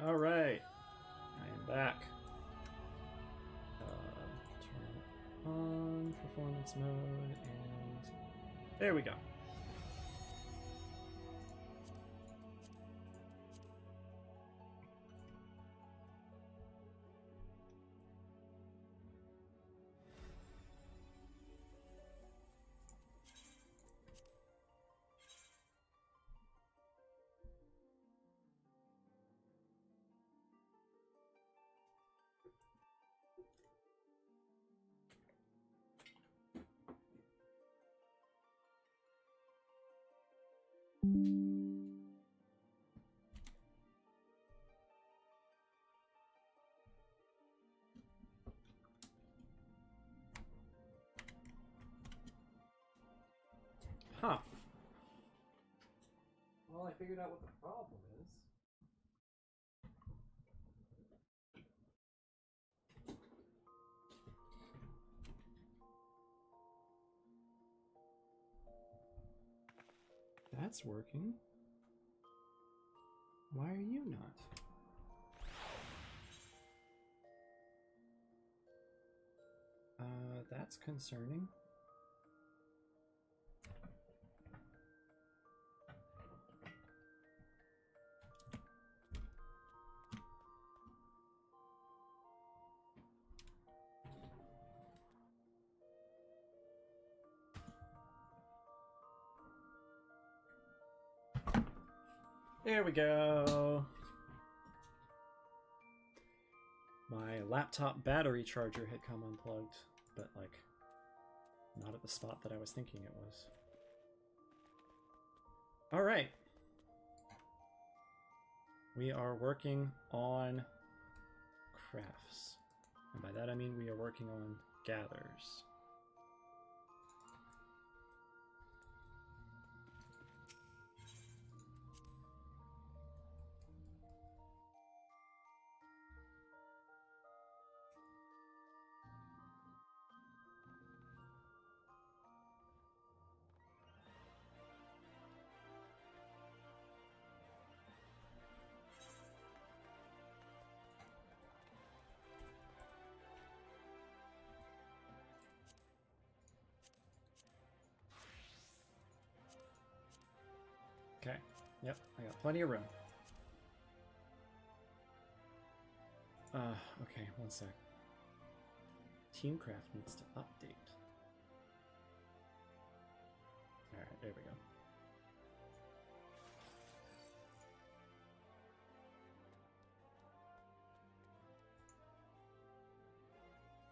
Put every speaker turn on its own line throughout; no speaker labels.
All right, I am back. Turn on performance mode, and there we go. Huh. Well, I figured out what the problem is. That's working. Why are you not? That's concerning. There we go. My laptop battery charger had come unplugged, but like not at the spot that I was thinking it was. All right. We are working on crafts. And by that I mean we are working on gathers. Okay, yep, I got plenty of room. Okay, one sec. Teamcraft needs to update. Alright, there we go.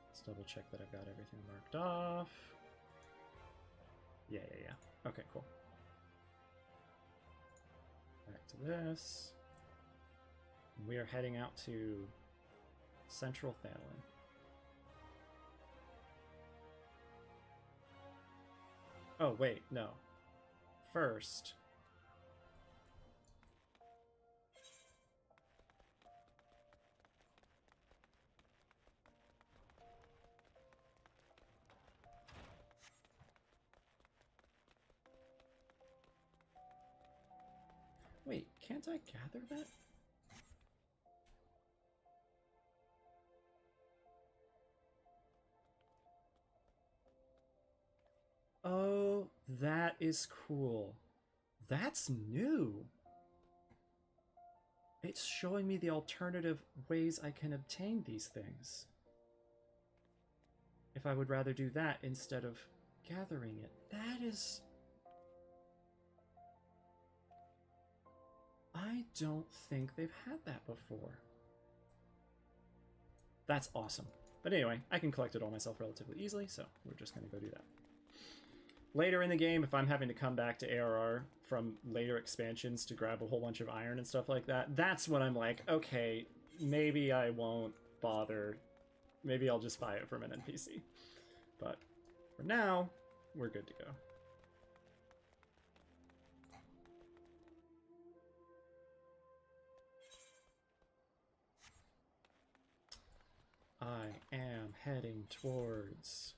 Let's double check that I've got everything marked off. Yeah. Okay, cool. Back to this. We are heading out to Central Thalen. Oh, wait, no. First... Wait, can't I gather that? Oh, that is cool. That's new. It's showing me the alternative ways I can obtain these things. If I would rather do that instead of gathering it. That is... I don't think they've had that before. That's awesome. But anyway, I can collect it all myself relatively easily, so we're just going to go do that. Later in the game, if I'm having to come back to ARR from later expansions to grab a whole bunch of iron and stuff like that, that's when I'm like, okay, maybe I won't bother. Maybe I'll just buy it from an NPC. But for now, we're good to go. I am heading towards...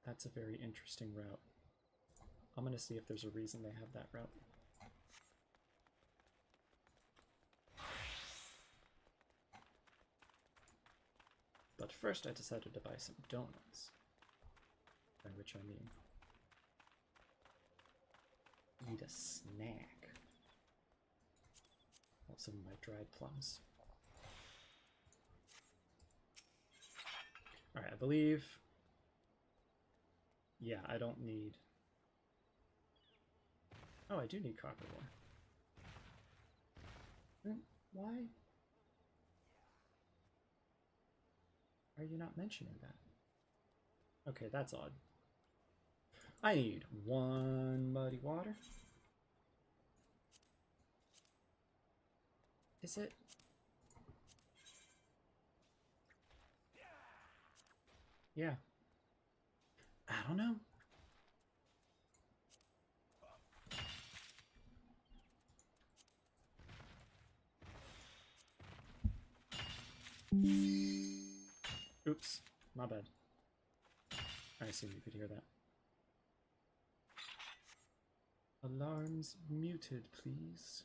That's a very interesting route. I'm gonna see if there's a reason they have that route. But first I decided to buy some donuts. By which I mean eat a snack. Well, some of my dried plums. Alright, I believe... Yeah, I don't need... Oh, I do need copper ore. Then why are you not mentioning that? Okay, that's odd. I need 1 muddy water. Is it? Yeah. I don't know. Oops, my bad. I assume you could hear that. Alarms muted, please.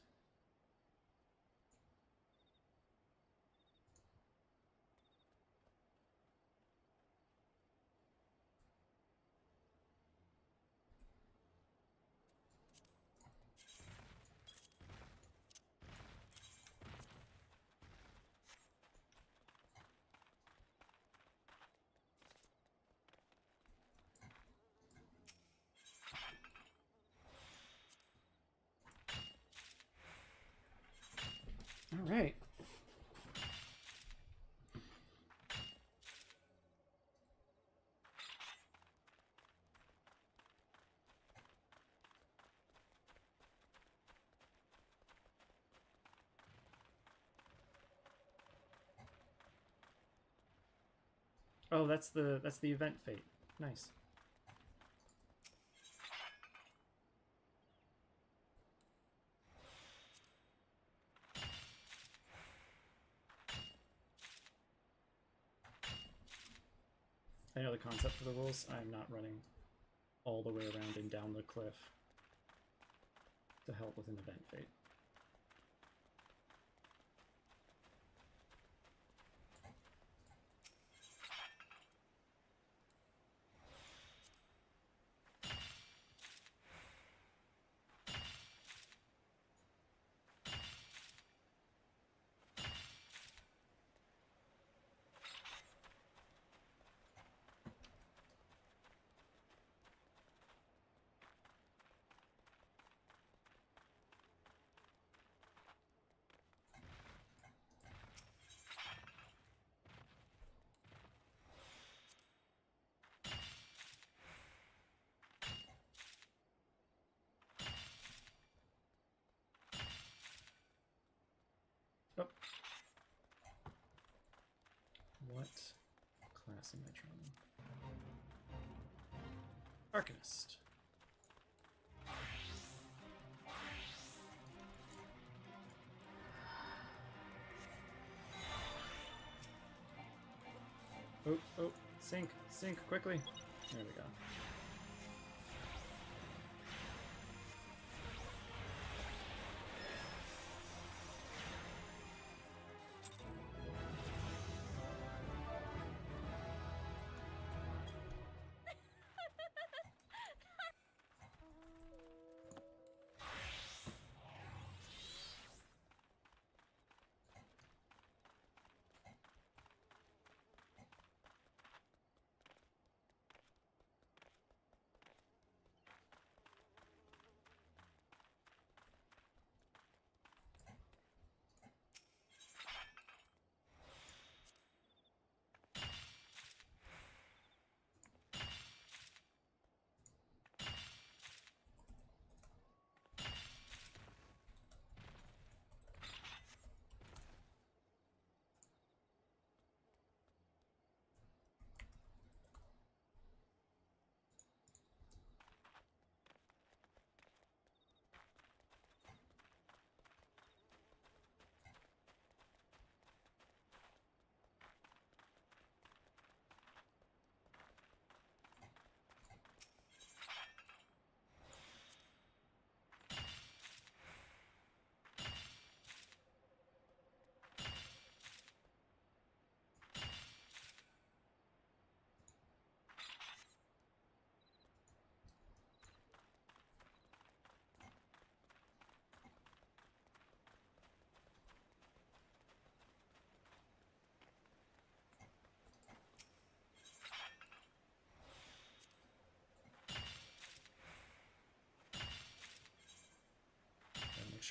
All right. Oh, that's the event fate. Nice. I know the concept for the rules. I'm not running all the way around and down the cliff to help with an event fate. Oh. What class am I trying? Arcanist. Oh, oh, sink, quickly. There we go.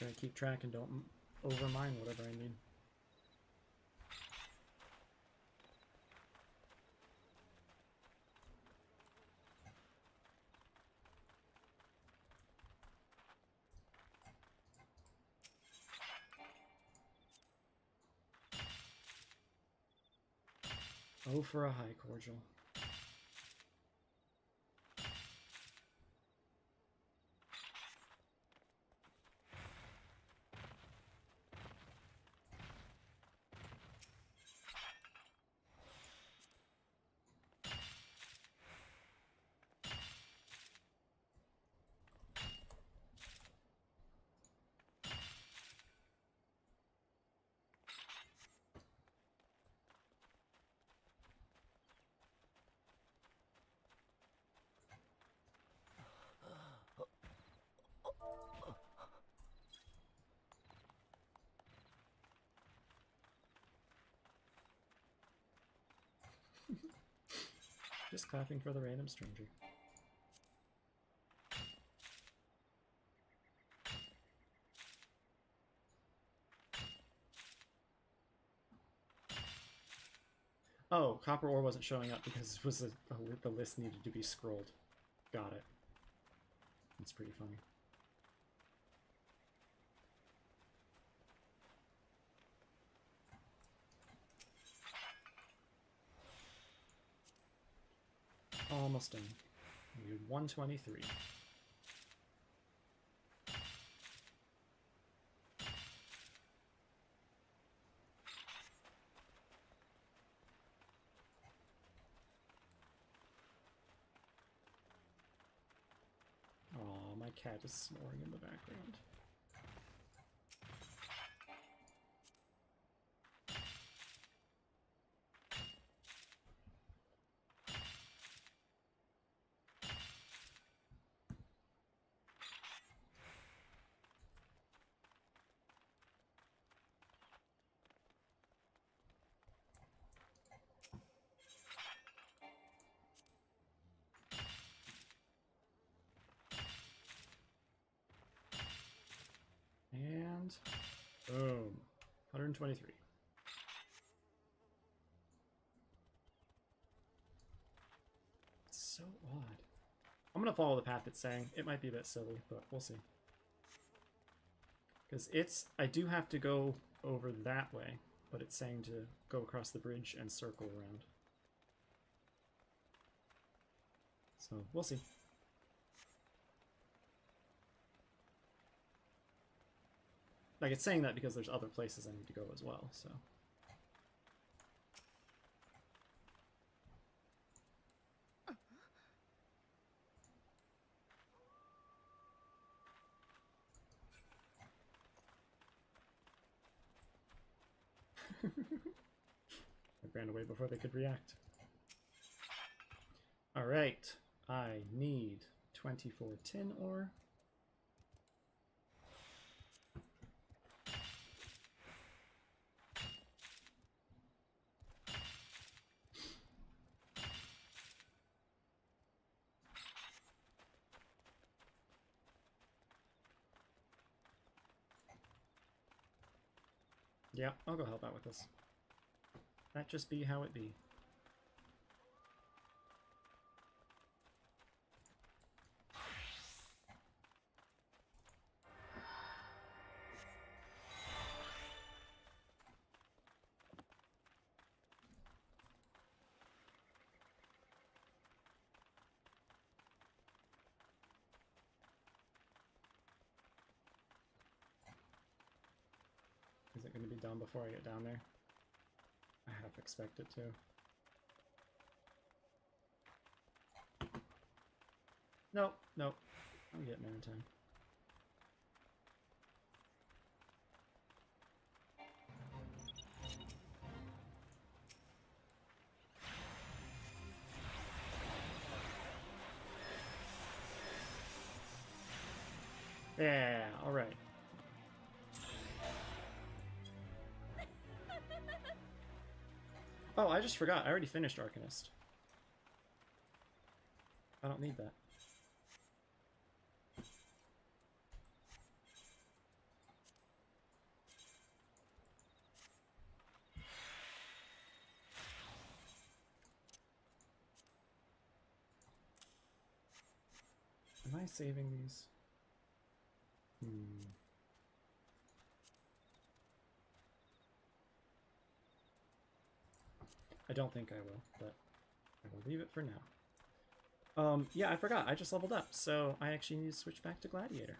sure I keep track and don't overmine whatever I need. Oh, for a high cordial. Just clapping for the random stranger. Oh, copper ore wasn't showing up because it was the list needed to be scrolled. Got it. That's pretty funny. Almost done. We need 123. Aw, my cat is snoring in the background. And boom, 123. It's so odd. I'm gonna follow the path it's saying. It might be a bit silly, but we'll see. Because I do have to go over that way, but it's saying to go across the bridge and circle around. So we'll see. Like, it's saying that because there's other places I need to go as well, so. I ran away before they could react. Alright, I need 24 tin ore. Yeah, I'll go help out with this. That just be how it be. Is it going to be done before I get down there? I half expect it to. Nope, nope. I'm getting there in time. Yeah, alright. Oh, I just forgot. I already finished Arcanist. I don't need that. Am I saving these? I don't think I will, but I will leave it for now. Yeah, I forgot. I just leveled up, so I actually need to switch back to Gladiator.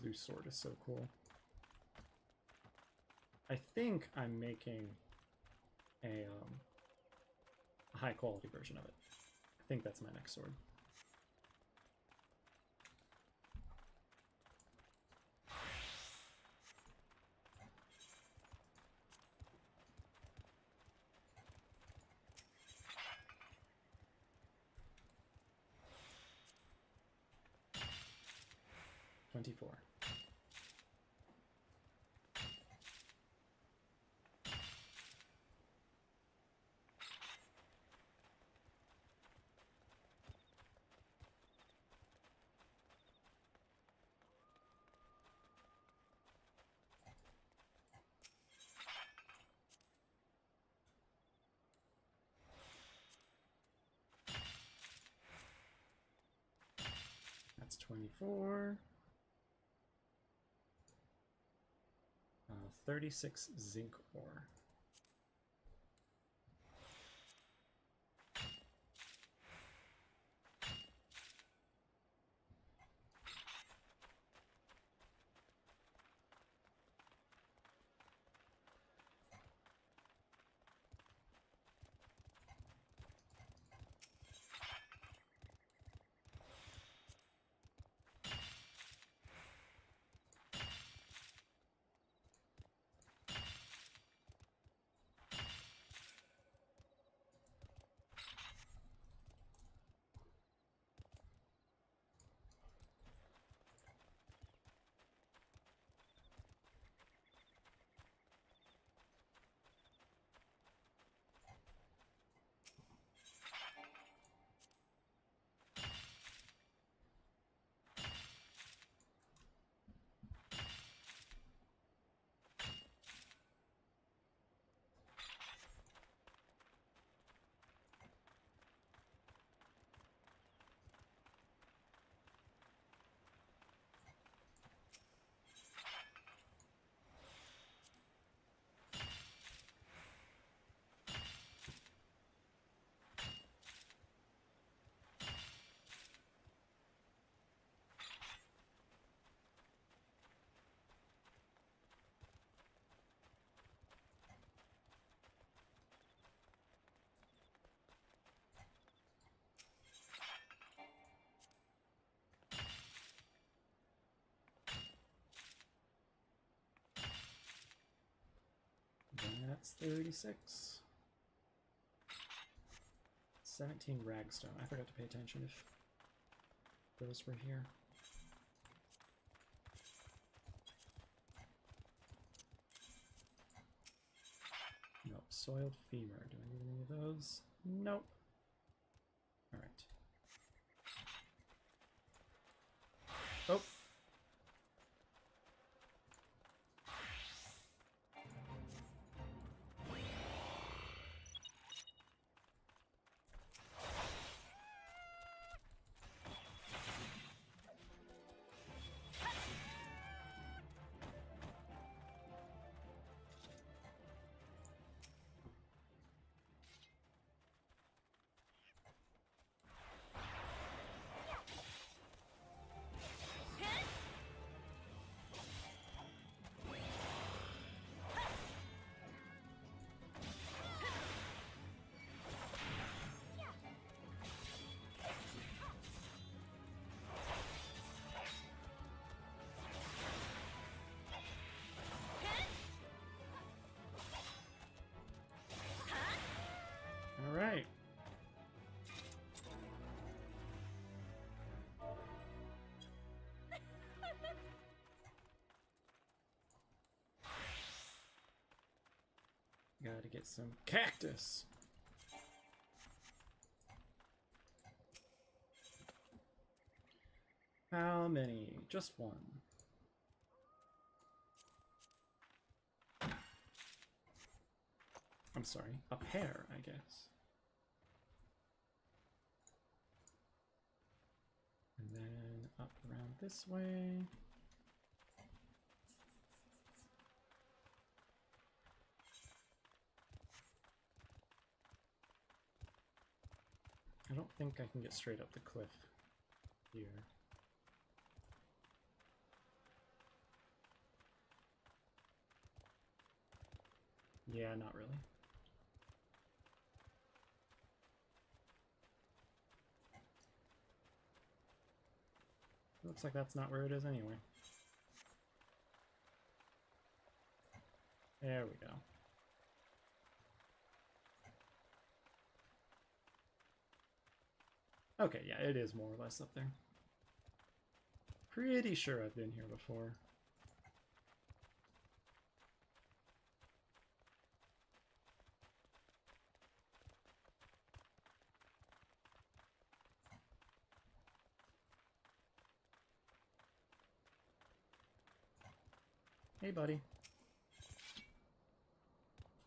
Blue sword is so cool. I think I'm making a high quality version of it. I think that's my next sword. $24. That's 24. 36 zinc ore. That's 36. 17 ragstone. I forgot to pay attention if those were here. Nope. Soiled femur. Do I need any of those? Nope. Alright. Oh! Gotta get some cactus. How many? Just one. I'm sorry, a pair, I guess. And then up around this way. I don't think I can get straight up the cliff here. Yeah, not really. Looks like that's not where it is anyway. There we go. Okay, yeah, it is more or less up there. Pretty sure I've been here before. Hey, buddy.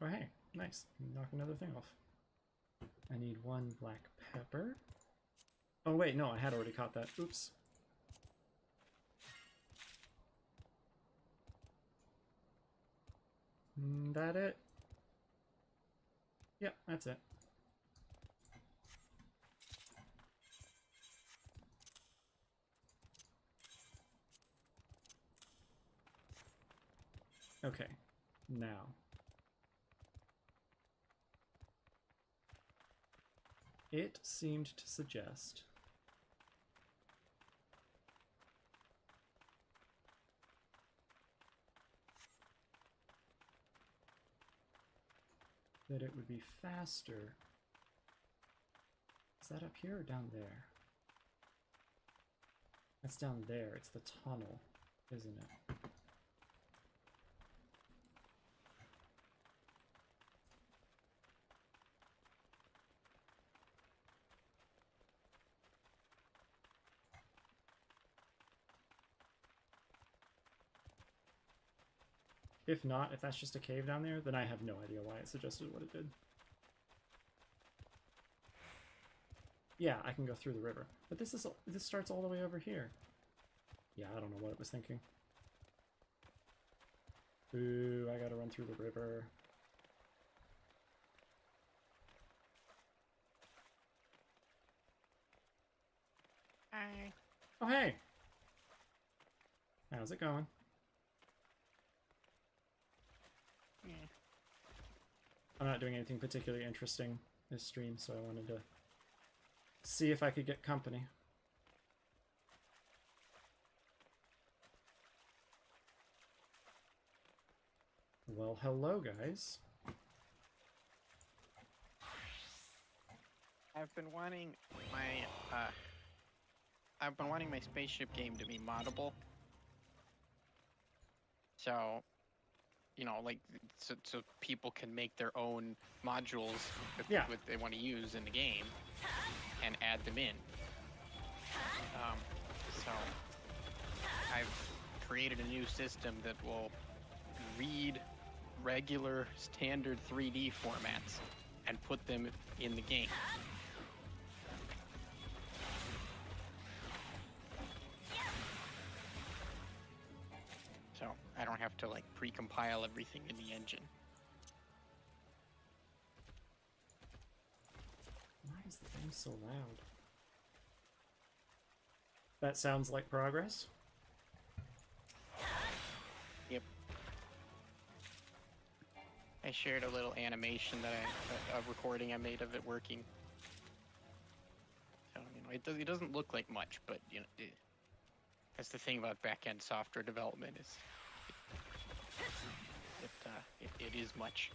Oh, hey. Nice. Knock another thing off. I need one black pepper. Oh, wait. No, I had already caught that. Oops. That it? Yep, that's it. Okay, now. It seemed to suggest that it would be faster. Is that up here or down there? That's down there. It's the tunnel, isn't it? If not, if that's just a cave down there, then I have no idea why it suggested what it did. Yeah, I can go through the river. But this starts all the way over here. Yeah, I don't know what it was thinking. Ooh, I gotta run through the river.
Hi.
Oh, hey! How's it going?
Yeah.
I'm not doing anything particularly interesting this stream, so I wanted to see if I could get company. Well, hello, guys.
I've been wanting my spaceship game to be moddable. So, you know, like so people can make their own modules that what they want to use in the game and add them in. So I've created a new system that will read regular standard 3D formats and put them in the game. So I don't have to like pre-compile everything in the engine.
Why is the game so loud? That sounds like progress.
Yep. I shared a little animation that a recording I made of it working. So, you know, it doesn't look like much, but you know, that's the thing about back-end software development is it is much.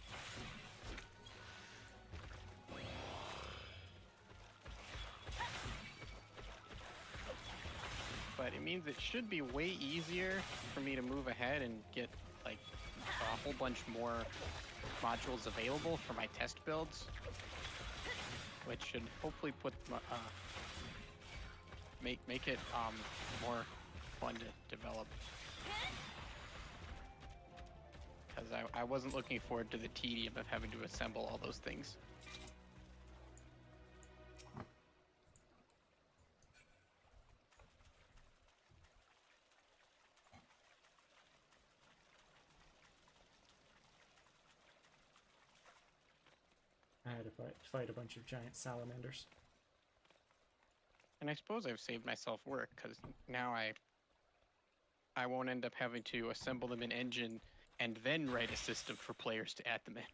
But it means it should be way easier for me to move ahead and get like a whole bunch more modules available for my test builds, which should hopefully put make it more fun to develop. Because I wasn't looking forward to the tedium of having to assemble all those things.
I had to fight a bunch of giant salamanders.
And I suppose I've saved myself work, because now I won't end up having to assemble them in engine and then write a system for players to add them in.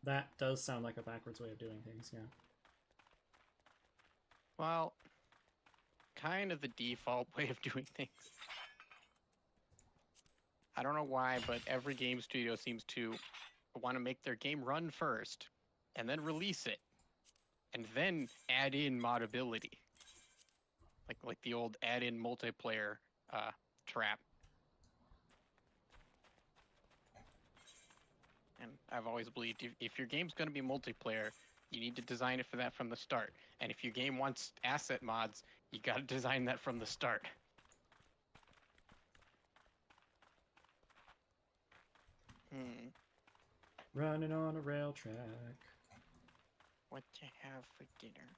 That does sound like a backwards way of doing things, yeah.
Well, kind of the default way of doing things. I don't know why, but every game studio seems to want to make their game run first, and then release it, and then add in modability. Like the old add-in multiplayer trap. And I've always believed if your game's going to be multiplayer, you need to design it for that from the start. And if your game wants asset mods, you got to design that from the start.
Running on a rail track.
What to have for dinner?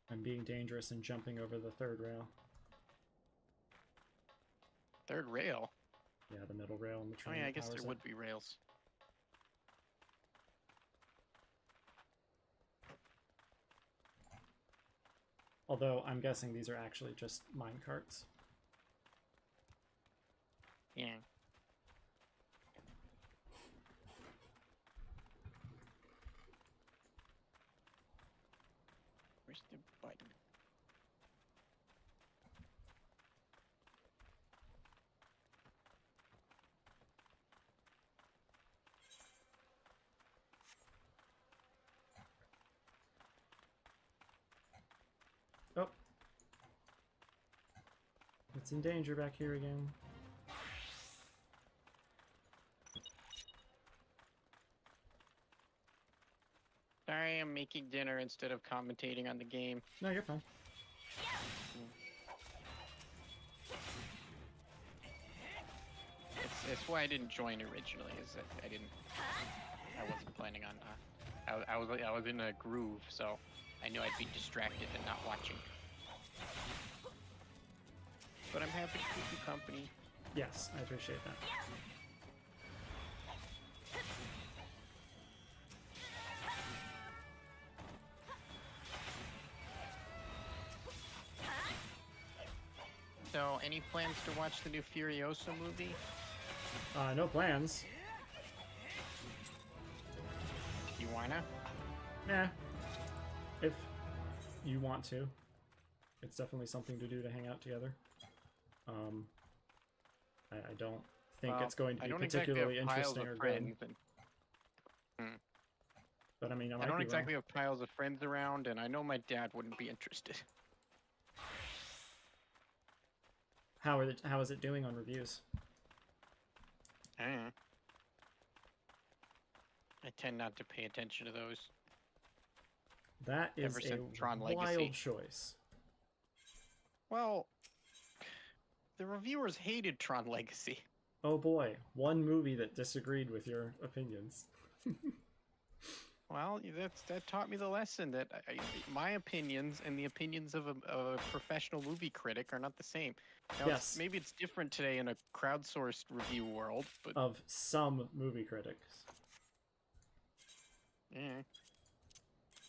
I'm being dangerous and jumping over the third rail.
Third rail?
Yeah, the middle rail and the train.
Oh yeah, I guess there would be rails.
Although I'm guessing these are actually just mine carts.
Yeah. Where's the button?
Oh. It's in danger back here again.
Sorry, I'm making dinner instead of commentating on the game.
No, you're fine.
It's why I didn't join originally. Is that I wasn't planning on. I was in a groove, so I knew I'd be distracted and not watching. But I'm happy to keep you company.
Yes, I appreciate that.
So, any plans to watch the new Furiosa movie?
No plans.
You wanna?
Nah. If you want to. It's definitely something to do to hang out together. I don't think it's going to be particularly interesting or good. But I mean, I
don't exactly have piles of friends around, and I know my dad wouldn't be interested.
How is it doing on reviews?
I tend not to pay attention to those.
That is a
Tron
wild
Legacy.
choice.
Well, the reviewers hated Tron Legacy.
Oh boy, one movie that disagreed with your opinions.
Well, that taught me the lesson that my opinions and the opinions of a professional movie critic are not the same. Now,
Yes.
Maybe it's different today in a crowdsourced review world, but...
Of some movie critics.
Yeah.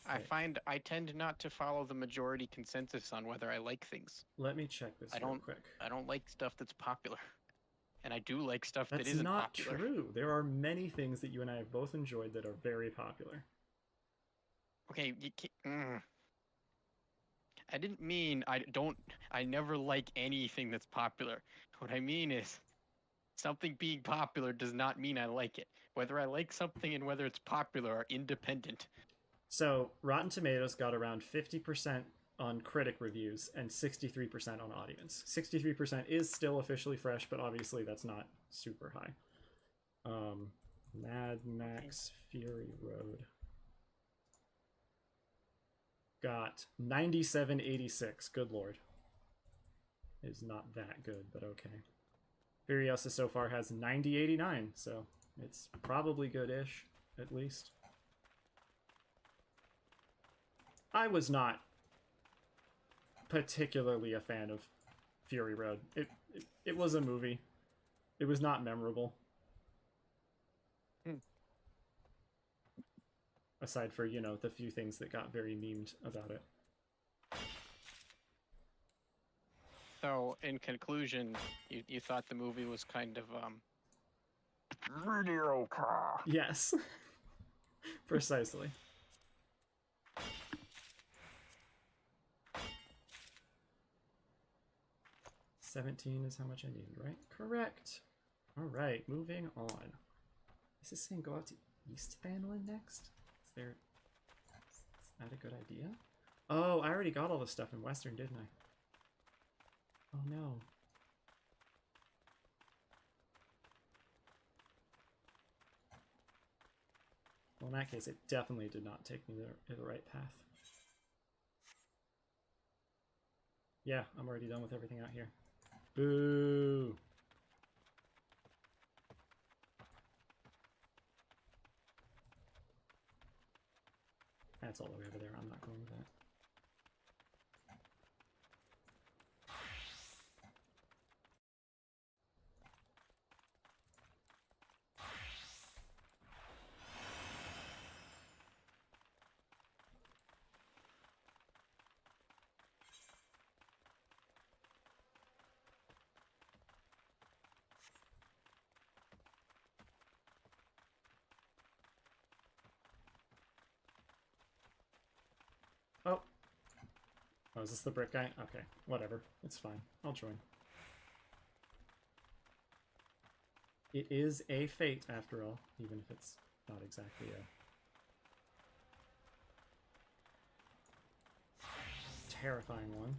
I tend not to follow the majority consensus on whether I like things.
Let me check this real quick.
I don't like stuff that's popular. And I do like stuff that isn't
not
popular.
true. There are many things that you and I have both enjoyed that are very popular.
Okay, you can't, I didn't mean I never like anything that's popular. What I mean is, Something being popular does not mean I like it. Whether I like something and whether it's popular are independent.
So Rotten Tomatoes got around 50% on critic reviews and 63% on audience. 63% is still officially fresh, but obviously that's not super high. Mad Max Fury Road got 97.86. Good lord. It is not that good, but okay. Furiosa so far has 90.89, so it's probably good-ish, at least. I was not particularly a fan of Fury Road. It was a movie. It was not memorable. Aside for, you know, the few things that got very memed about it.
So, in conclusion, you thought the movie was kind of, mediocre.
Yes. Precisely. $17 is how much I needed, right? Correct. Alright, moving on. Is this saying go out to East Banlin next? Is that a good idea? Oh, I already got all the stuff in Western, didn't I? Oh no. Well, in that case, it definitely did not take me the right path. Yeah, I'm already done with everything out here. Boo! That's all the way over there. I'm not going with that. Oh. Oh, is this the brick guy? Okay, whatever. It's fine. I'll join. It is a fate, after all, even if it's not exactly a terrifying one.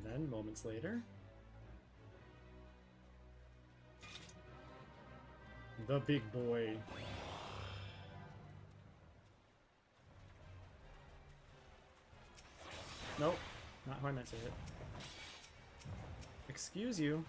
And then, moments later, the big boy. Nope, not who I meant to hit. Excuse you.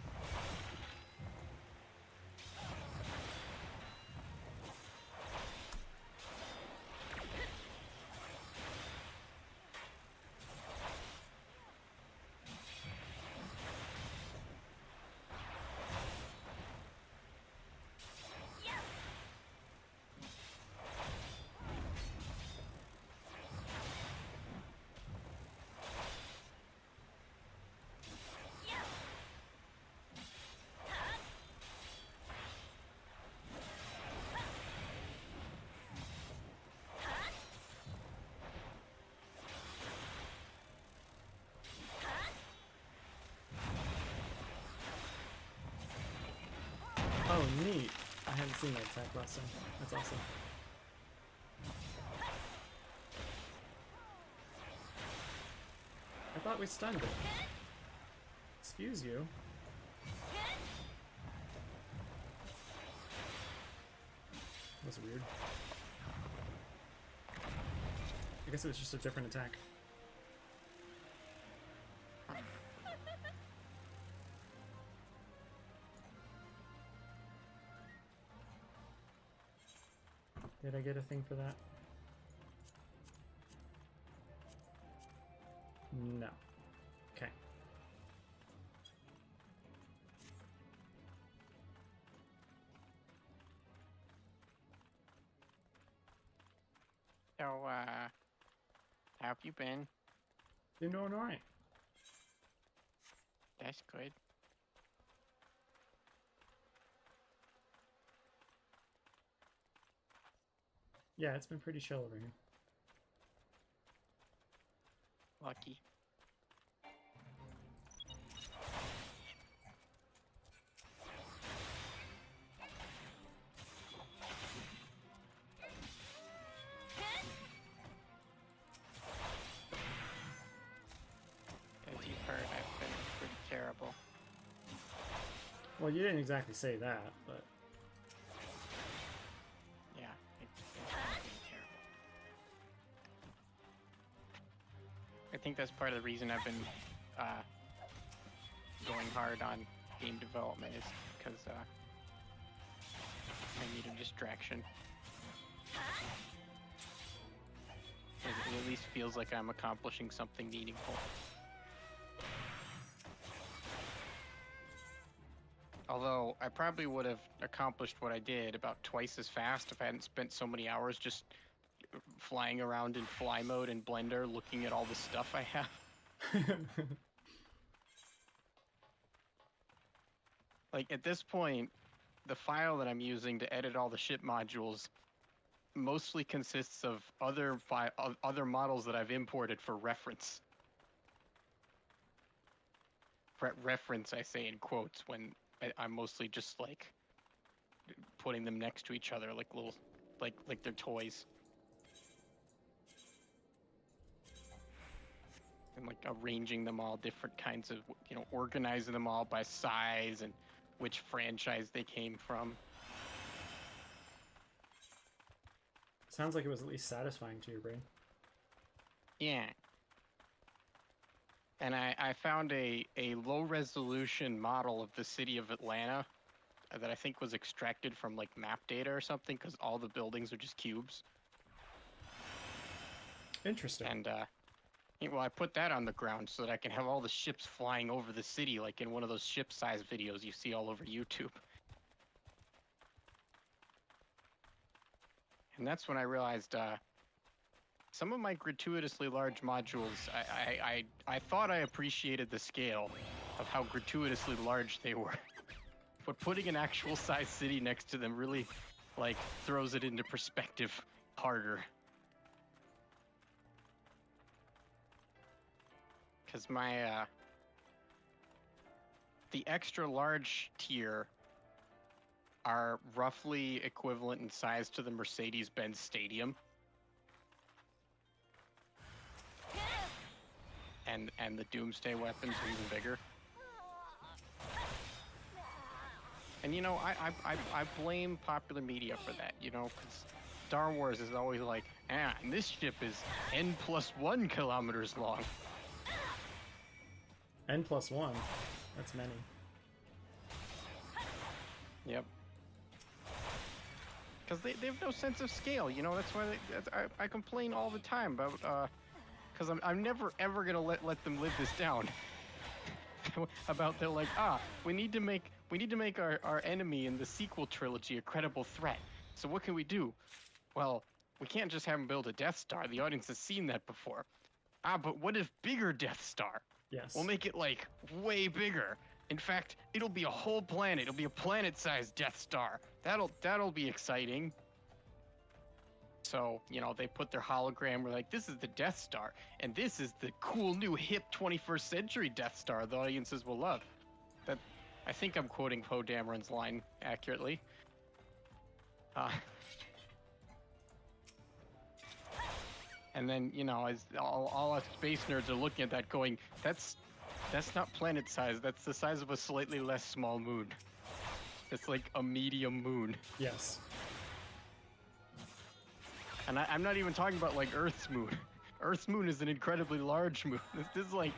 Oh, neat. I hadn't seen that attack last time. That's awesome. I thought we stunned it. Excuse you. That was weird. I guess it was just a different attack. Did I get a thing for that? No. Okay.
How have you been?
Been doing alright.
That's good.
Yeah, it's been pretty chill over here.
Lucky. As you've heard, I've been pretty terrible.
Well, you didn't exactly say that, but...
Yeah, it's been terrible. I think that's part of the reason I've been going hard on game development is because I need a distraction. It at least feels like I'm accomplishing something meaningful. Although I probably would have accomplished what I did about twice as fast if I hadn't spent so many hours just flying around in fly mode in Blender looking at all the stuff I have. Like at this point, the file that I'm using to edit all the ship modules mostly consists of other models that I've imported for reference. Reference, I say in quotes, when I'm mostly just like putting them next to each other like little, like they're toys. And like arranging them all different kinds of, you know, organizing them all by size and which franchise they came from.
Sounds like it was at least satisfying to your brain.
Yeah. And I found a low resolution model of the city of Atlanta that I think was extracted from like map data or something because all the buildings are just cubes.
Interesting.
And well, I put that on the ground so that I can have all the ships flying over the city like in one of those ship-size videos you see all over YouTube. And that's when I realized some of my gratuitously large modules, I thought I appreciated the scale of how gratuitously large they were. But putting an actual size city next to them really, like, throws it into perspective harder. Because my, the extra large tier are roughly equivalent in size to the Mercedes-Benz Stadium. And the Doomsday weapons are even bigger. And you know, I blame popular media for that, you know, because Star Wars is always like, and this ship is N+1 kilometers long.
N+1. That's many.
Yep. Because they have no sense of scale, you know, that's why I complain all the time about, because I'm never ever gonna let them live this down. About they're like, we need to make our enemy in the sequel trilogy a credible threat. So what can we do? Well, we can't just have them build a Death Star. The audience has seen that before. But what if bigger Death Star?
Yes.
We'll make it like way bigger. In fact, it'll be a whole planet. It'll be a planet-sized Death Star. That'll be exciting. So, you know, they put their hologram, we're like, this is the Death Star, and this is the cool new hip 21st century Death Star the audiences will love. That, I think I'm quoting Poe Dameron's line accurately. And then, you know, as all us space nerds are looking at that going, that's not planet size, that's the size of a slightly less small moon. It's like a medium moon.
Yes.
And I'm not even talking about like Earth's moon. Earth's moon is an incredibly large moon. This is like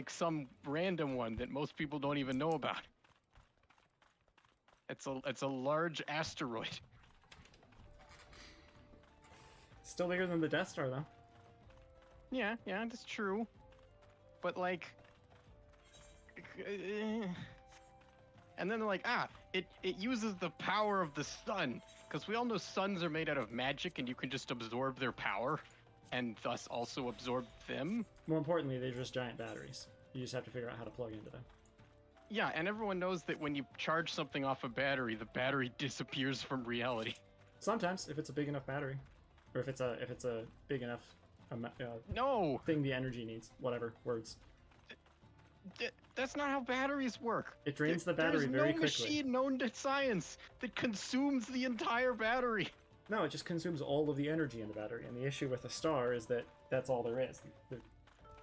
some random one that most people don't even know about. It's a large asteroid.
Still bigger than the Death Star, though.
Yeah, that's true. But like, and then they're like, it uses the power of the sun. Because we all know suns are made out of magic and you can just absorb their power and thus also absorb them.
More importantly, they're just giant batteries. You just have to figure out how to plug into them.
Yeah, and everyone knows that when you charge something off a battery, the battery disappears from reality.
Sometimes, if it's a big enough battery, or if it's a big enough
No!
thing the energy needs. Whatever words.
That's not how batteries work.
It drains the battery very quickly.
There's no machine known to science that consumes the entire battery.
No, it just consumes all of the energy in the battery, and the issue with a star is that that's all there is.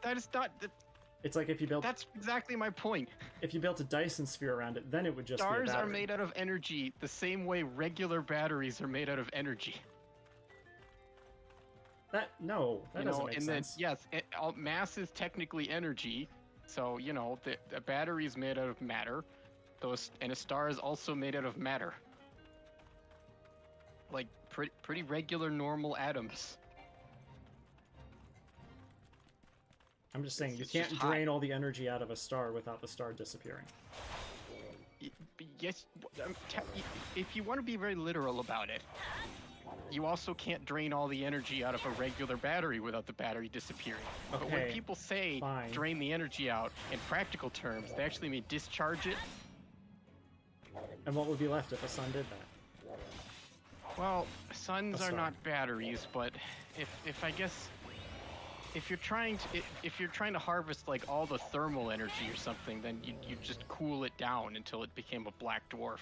That is not...
It's like if you built...
That's exactly my point.
If you built a Dyson sphere around it, then it would just be a battery.
Stars are made out of energy the same way regular batteries are made out of energy.
That doesn't make sense.
Yes, mass is technically energy, so, you know, the battery is made out of matter, and a star is also made out of matter. Like, pretty regular, normal atoms.
I'm just saying, you can't drain all the energy out of a star without the star disappearing.
Yes, if you want to be very literal about it, you also can't drain all the energy out of a regular battery without the battery disappearing.
Okay,
but when people say
fine.
Drain the energy out, in practical terms, they actually mean discharge it.
And what would be left if a sun did that?
Well, suns are not batteries, but if I guess if you're trying to harvest like all the thermal energy or something, then you just cool it down until it became a black dwarf.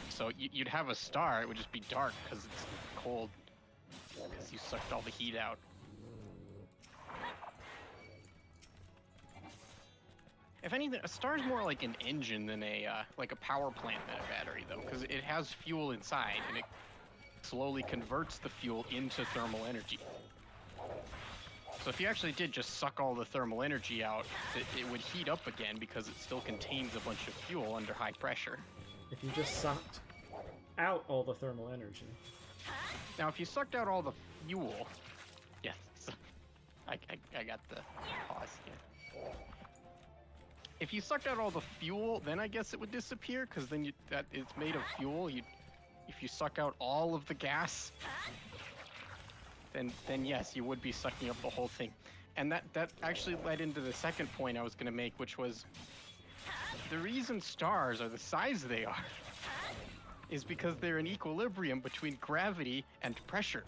So you'd have a star, it would just be dark because it's cold, because you sucked all the heat out. If anything, a star's more like an engine than like a power plant than a battery, though, because it has fuel inside, and it slowly converts the fuel into thermal energy. So if you actually did just suck all the thermal energy out, it would heat up again because it still contains a bunch of fuel under high pressure.
If you just sucked out all the thermal energy.
Now, if you sucked out all the fuel... Yes, I got the pause here. If you sucked out all the fuel, then I guess it would disappear, because then it's made of fuel. If you suck out all of the gas, then yes, you would be sucking up the whole thing. And that actually led into the second point I was going to make, which was the reason stars are the size they are is because they're in equilibrium between gravity and pressure.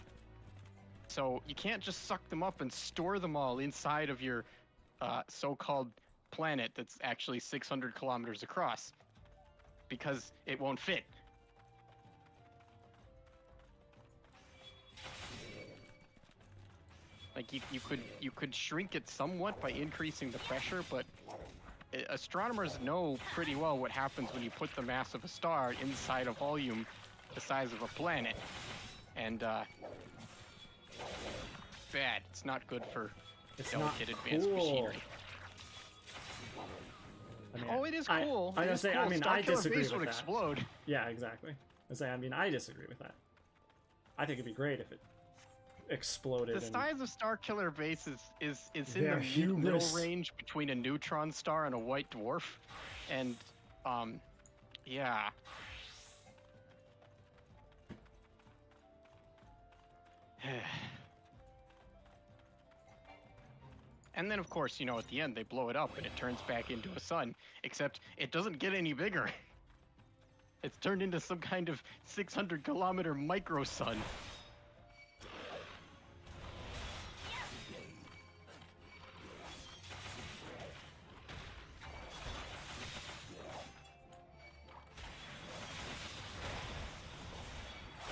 So you can't just suck them up and store them all inside of your so-called planet that's actually 600 kilometers across, because it won't fit. Like you could shrink it somewhat by increasing the pressure, but astronomers know pretty well what happens when you put the mass of a star inside a volume the size of a planet. And bad. It's not good for delicate advanced machinery.
I mean,
oh, it is cool.
I disagree with
would
that.
Explode.
Yeah, exactly. I disagree with that. I think it'd be great if it exploded.
The size of Star Killer Base is in the
hubris.
middle range between a neutron star and a white dwarf, and yeah. And then, of course, you know, at the end, they blow it up and it turns back into a sun, except it doesn't get any bigger. It's turned into some kind of 600-kilometer micro-sun.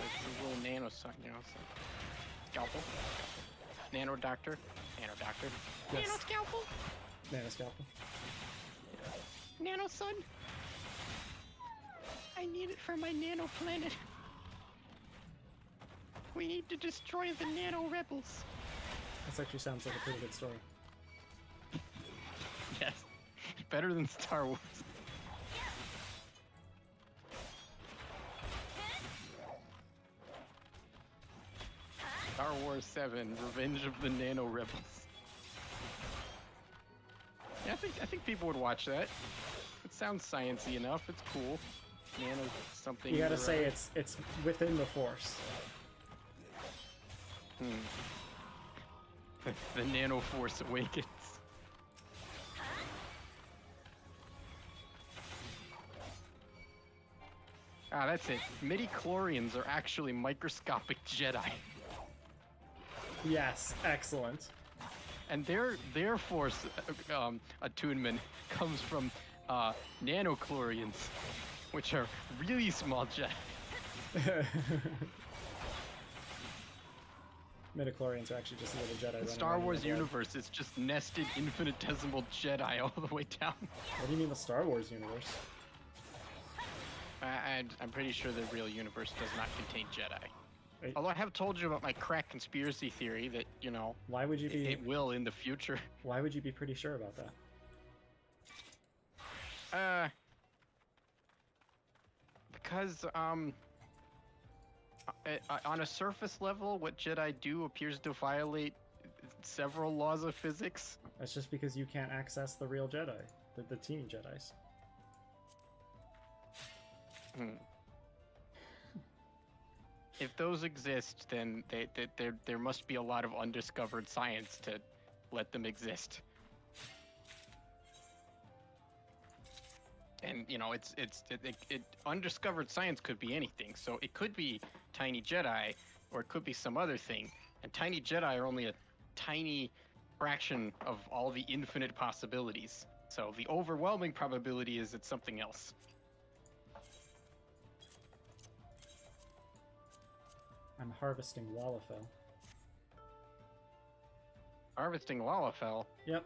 It's a little nano-sun, you know, so. Scalpel. Nano-doctor. Nano-doctor.
Yes.
Nano-scalpel.
Nanoscalpel.
Nano-sun. I need it for my nano-planet. We need to destroy the nano-rebels.
This actually sounds like a pretty good story.
Yes. Better than Star Wars. Star Wars 7, Revenge of the Nano Rebels. Yeah, I think people would watch that. It sounds sciencey enough. It's cool. nano something.
You gotta
or
say
other.
it's within the Force.
The Nano Force Awakens. Ah, that's it. Midi-chlorians are actually microscopic Jedi.
Yes, excellent.
And their force attunement comes from nanochlorians, which are really small Jedi.
Midichlorians are actually just little Jedi running
The Star
around in
Wars
the blood.
universe is just nested infinitesimal Jedi all the way down.
What do you mean the Star Wars universe?
I'm pretty sure the real universe does not contain Jedi.
Wait.
Although I have told you about my crack conspiracy theory that, you know,
Why would you be?
it will in the future.
Why would you be pretty sure about that?
Because, on a surface level, what Jedi do appears to violate several laws of physics.
That's just because you can't access the real Jedi, the teeny Jedis.
If those exist, then there must be a lot of undiscovered science to let them exist. And you know, undiscovered science could be anything. So it could be tiny Jedi, or it could be some other thing. And tiny Jedi are only a tiny fraction of all the infinite possibilities. So the overwhelming probability is it's something else.
I'm harvesting Wallafel.
Harvesting Lalafell,
Yep.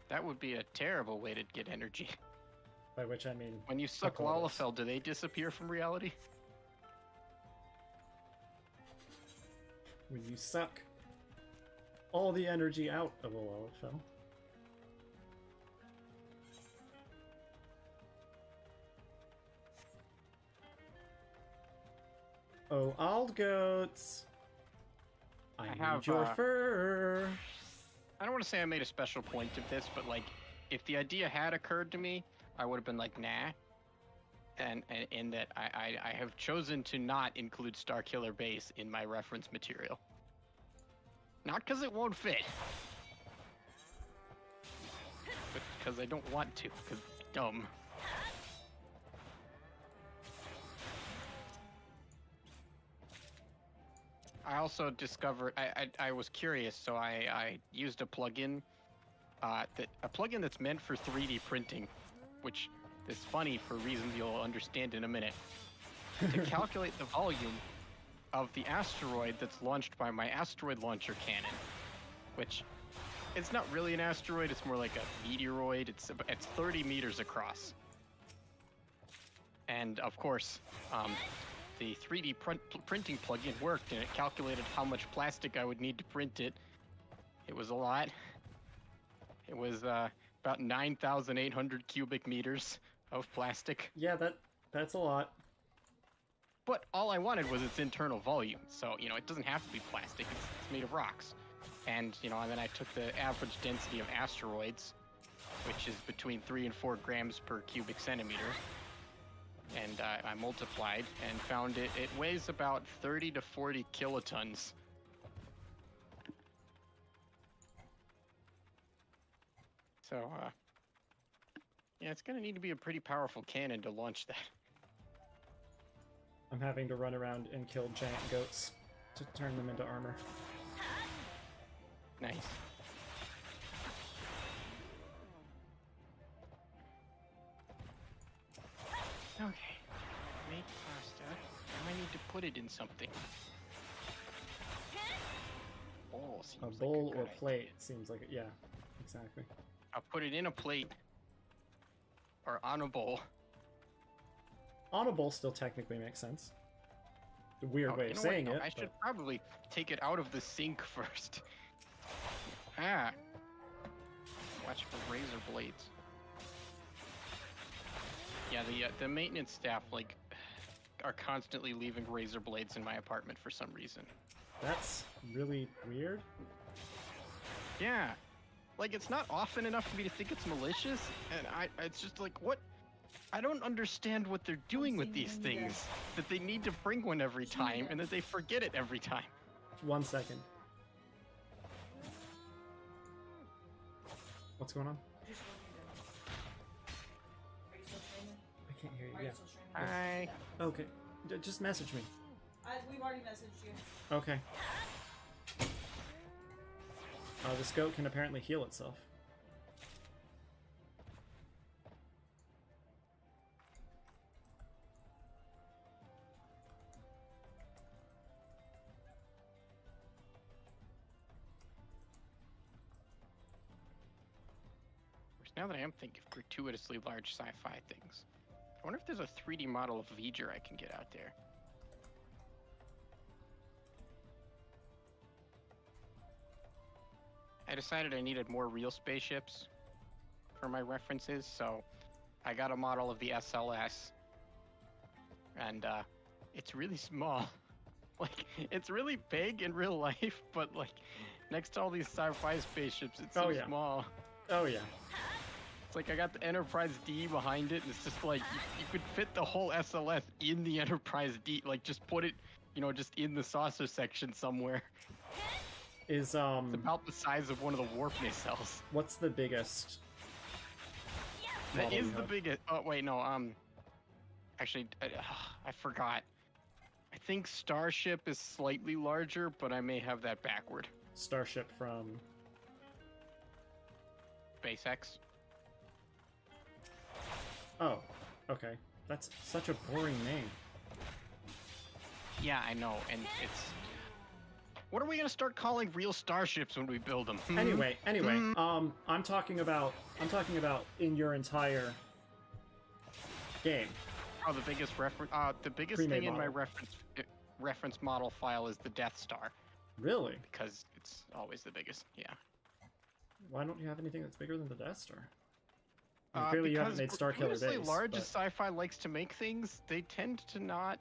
that would be a terrible way to get energy.
By which I mean.
When you suck
fuck all this.
Lalafell, do they disappear from reality?
When you suck all the energy out of a Wallafel. Oh, old goats! I need
have,
your fur!
I don't want to say I made a special point of this, but like, if the idea had occurred to me, I would have been like, nah. And in that I have chosen to not include Starkiller Base in my reference material. Not because it won't fit, but because I don't want to, because it's dumb. I also discovered, I was curious, so I used a plugin, a plugin that's meant for 3D printing, which is funny for reasons you'll understand in a minute, to calculate the volume of the asteroid that's launched by my asteroid launcher cannon, which it's not really an asteroid, it's more like a meteoroid. It's 30 meters across. And of course, the 3D printing plugin worked, and it calculated how much plastic I would need to print it. It was a lot. It was about 9,800 cubic meters of plastic.
Yeah, that's a lot.
But all I wanted was its internal volume, so, you know, it doesn't have to be plastic, it's made of rocks. And, you know, and then I took the average density of asteroids, which is between 3 and 4 grams per cubic centimeter. And I multiplied and found it weighs about 30 to 40 kilotons. So, yeah, it's gonna need to be a pretty powerful cannon to launch that.
I'm having to run around and kill giant goats to turn them into armor.
Nice. Okay. Make pasta. Now I need to put it in something. Bowl seems
A
like
bowl
good
or
idea.
plate seems like it. Yeah, exactly.
I'll put it in a plate. Or on a bowl.
On a bowl still technically makes sense. A weird way
You
of
know what?
saying
No,
it.
I should probably take it out of the sink first. Ah. Watch for razor blades. Yeah, the maintenance staff like are constantly leaving razor blades in my apartment for some reason.
That's really weird.
Yeah, like it's not often enough for me to think it's malicious, and it's just like what? I don't understand what they're doing with these things. That they need to bring one every time, and that they forget it every time.
1 second. What's going on? I can't hear you. Yeah.
Hi.
Okay. Just message me.
We've already messaged you.
Okay. This goat can apparently heal itself.
Now that I am thinking of gratuitously large sci-fi things, I wonder if there's a 3D model of V'ger I can get out there. I decided I needed more real spaceships for my references, so I got a model of the SLS, and it's really small. Like, it's really big in real life, but like, next to all these sci-fi spaceships, it's so small.
Oh yeah.
It's like I got the Enterprise D behind it, and it's just like, you could fit the whole SLS in the Enterprise D, like just put it, you know, just in the saucer section somewhere.
Is,
It's about the size of one of the warp nacelles.
What's the biggest?
That is the biggest. Oh, wait, no, actually, I forgot. I think Starship is slightly larger, but I may have that backward.
Starship from
SpaceX.
Oh, okay. That's such a boring name.
Yeah, I know, and it's... What are we gonna start calling real starships when we build them?
Anyway, I'm talking about in your entire game.
Oh, the biggest reference. The biggest
Pre-made
thing in my
model.
reference model file is the Death Star,
Really?
because it's always the biggest. Yeah.
Why don't you have anything that's bigger than the Death Star? I mean, clearly you haven't made Starkiller
honestly,
Base.
large
but...
as sci-fi likes to make things, they tend to not.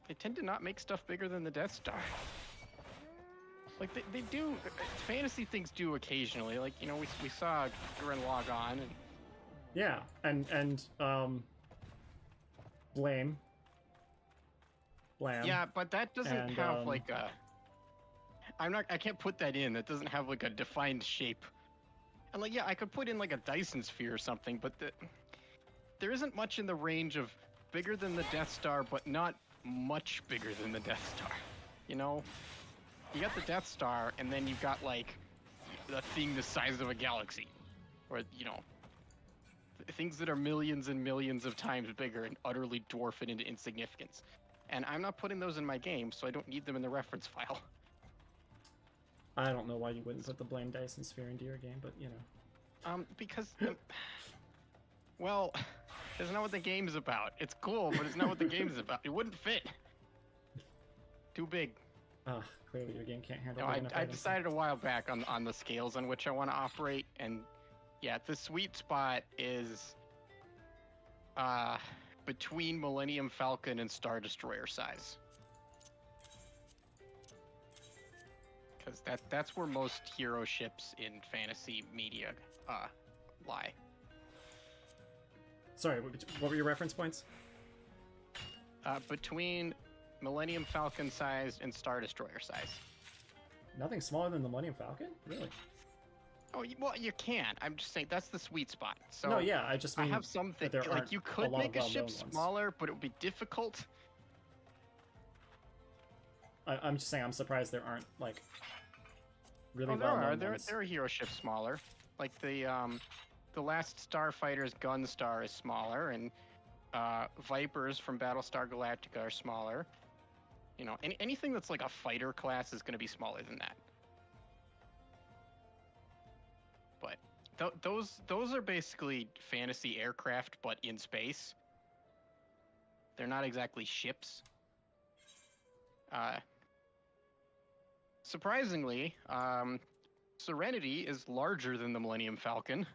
They tend to not make stuff bigger than the Death Star. Like they do. Fantasy things do occasionally. Like, you know, we saw Gurren Lagann and.
Yeah, and Blam.
Yeah, but that doesn't
and,
have like a. I can't put that in. That doesn't have like a defined shape. And like, yeah, I could put in like a Dyson sphere or something, but there isn't much in the range of bigger than the Death Star, but not much bigger than the Death Star. You know, you got the Death Star, and then you've got like a thing the size of a galaxy, or you know, things that are millions and millions of times bigger and utterly dwarf it into insignificance. And I'm not putting those in my game, so I don't need them in the reference file.
I don't know why you wouldn't put the Blame Dyson Sphere into your game, but you know.
Because, well, that's not what the game's about. It's cool, but it's not what the game's about. It wouldn't fit. Too big.
Clearly your game can't handle
No,
big enough
I
items.
decided a while back on the scales on which I want to operate, and yeah, the sweet spot is between Millennium Falcon and Star Destroyer size. Because that's where most hero ships in fantasy media lie.
Sorry, what were your reference points?
Between Millennium Falcon size and Star Destroyer size.
Nothing smaller than the Millennium Falcon? Really?
Oh, well, you can. I'm just saying that's the sweet spot. So
No, yeah, I just mean
I have something
that there
like
aren't
you
a
could
lot of
make a ship
well-known ones.
smaller, but it would be difficult.
I'm just saying I'm surprised there aren't like really
Oh, there
well-known
are.
ones.
There are hero ships smaller. Like the last Starfighter's Gunstar is smaller, and Vipers from Battlestar Galactica are smaller. You know, anything that's like a fighter class is going to be smaller than that. But those are basically fantasy aircraft, but in space. They're not exactly ships. Surprisingly, Serenity is larger than the Millennium Falcon.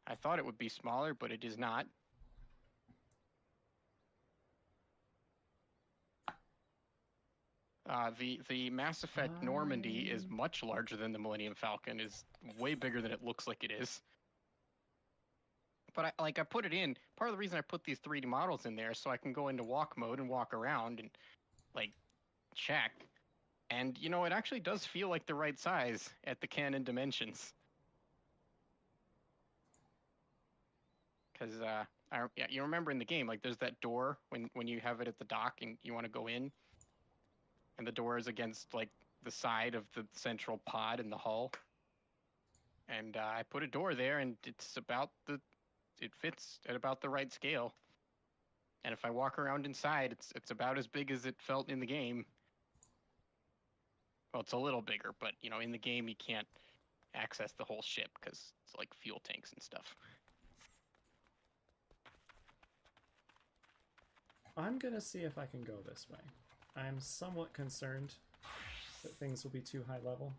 I thought it would be smaller, but it is not. The Mass Effect Normandy is much larger than the Millennium Falcon, is way bigger than it looks like it is. But I put it in. Part of the reason I put these 3D models in there is so I can go into walk mode and walk around and like check. And you know, it actually does feel like the right size at the canon dimensions. Because yeah, you remember in the game, like there's that door when you have it at the dock and you want to go in, and the door is against like the side of the central pod in the hull. And I put a door there, and it fits at about the right scale. And if I walk around inside, it's about as big as it felt in the game. Well, it's a little bigger, but you know, in the game you can't access the whole ship because it's like fuel tanks and stuff.
I'm gonna see if I can go this way. I'm somewhat concerned that things will be too high level.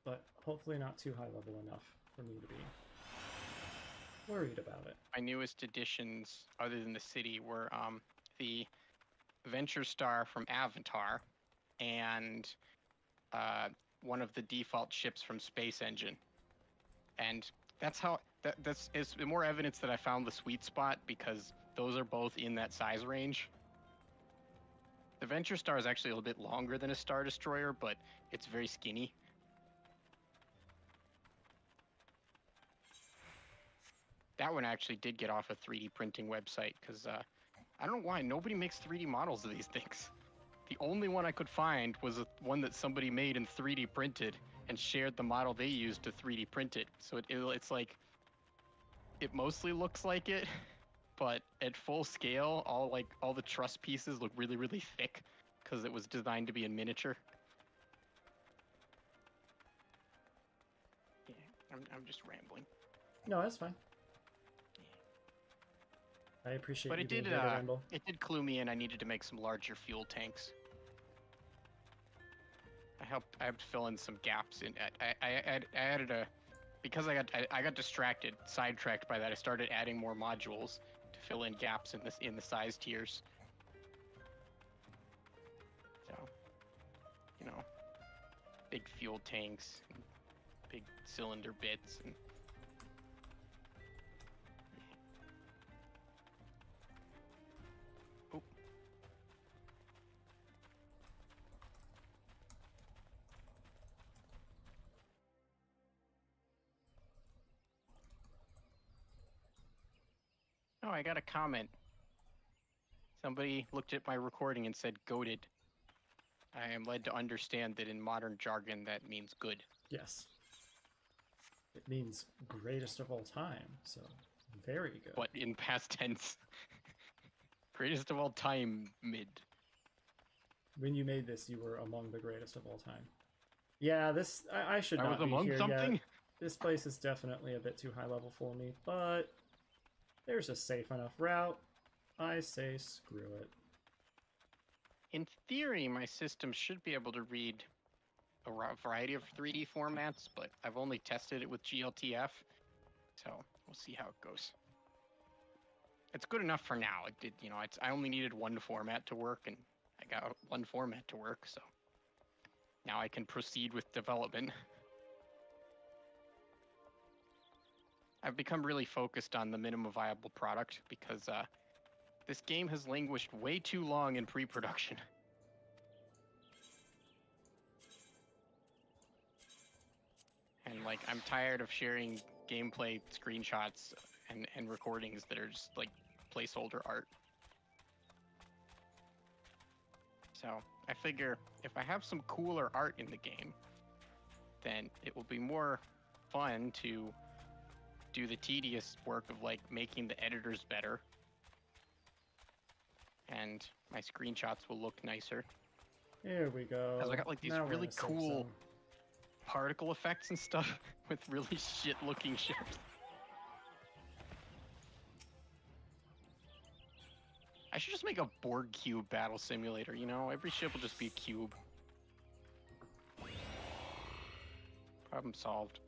But hopefully not too high level enough for me to be worried about it.
My newest additions, other than the city, were the Venture Star from Avatar and one of the default ships from Space Engine. And that's how that's more evidence that I found the sweet spot, because those are both in that size range. The Venture Star is actually a little bit longer than a Star Destroyer, but it's very skinny. That one actually did get off a 3D printing website, because I don't know why nobody makes 3D models of these things. The only one I could find was one that somebody made and 3D printed and shared the model they used to 3D print it. So it's like, it mostly looks like it, but at full scale, all the truss pieces look really, really thick because it was designed to be in miniature. Yeah, I'm just rambling.
No, that's fine. I appreciate
But
you
it
being
did
here to ramble.
it did clue me in. I needed to make some larger fuel tanks. I helped fill in some gaps in. I added a, because I got distracted, sidetracked by that. I started adding more modules to fill in gaps in the size tiers. So, you know, big fuel tanks, and big cylinder bits, and oh, I got a comment. Somebody looked at my recording and said goated. I am led to understand that in modern jargon that means good.
Yes. It means greatest of all time, so very good.
But in past tense. Greatest of all time, mid.
When you made this, you were among the greatest of all time. Yeah, this I should
I
not
was
be
among
here
something?
yet. This place is definitely a bit too high level for me, but there's a safe enough route. I say screw it.
In theory, my system should be able to read a variety of 3D formats, but I've only tested it with GLTF, so we'll see how it goes. It's good enough for now. It did, you know, I only needed one format to work, and I got one format to work, so now I can proceed with development. I've become really focused on the minimum viable product because this game has languished way too long in pre-production. And like, I'm tired of sharing gameplay screenshots and recordings that are just like placeholder art. So I figure if I have some cooler art in the game, then it will be more fun to do the tedious work of like making the editors better, and my screenshots will look nicer.
Here we go.
Because I got like these
Now we're in
really
a safe
cool
zone.
particle effects and stuff with really shit looking ships. I should just make a Borg cube battle simulator, you know? Every ship will just be a cube. Problem solved.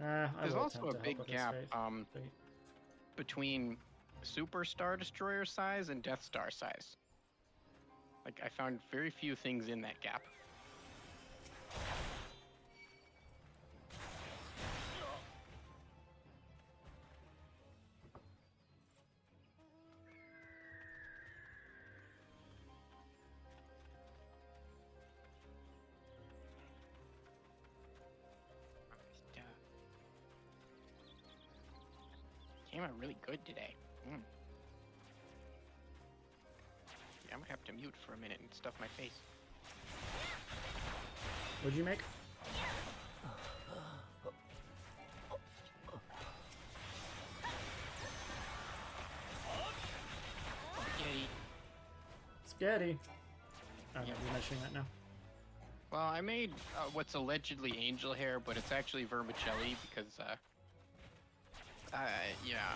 I
There's
will
also
attempt
a
to
big
help with this
gap
fate.
between Super Star Destroyer size and Death Star size. Like, I found very few things in that gap. Came out really good today. Yeah, I'm gonna have to mute for a minute and stuff my face.
What'd you make?
Yay.
Spaghetti. I'm gonna be mentioning that now.
Well, I made what's allegedly angel hair, but it's actually vermicelli because, yeah,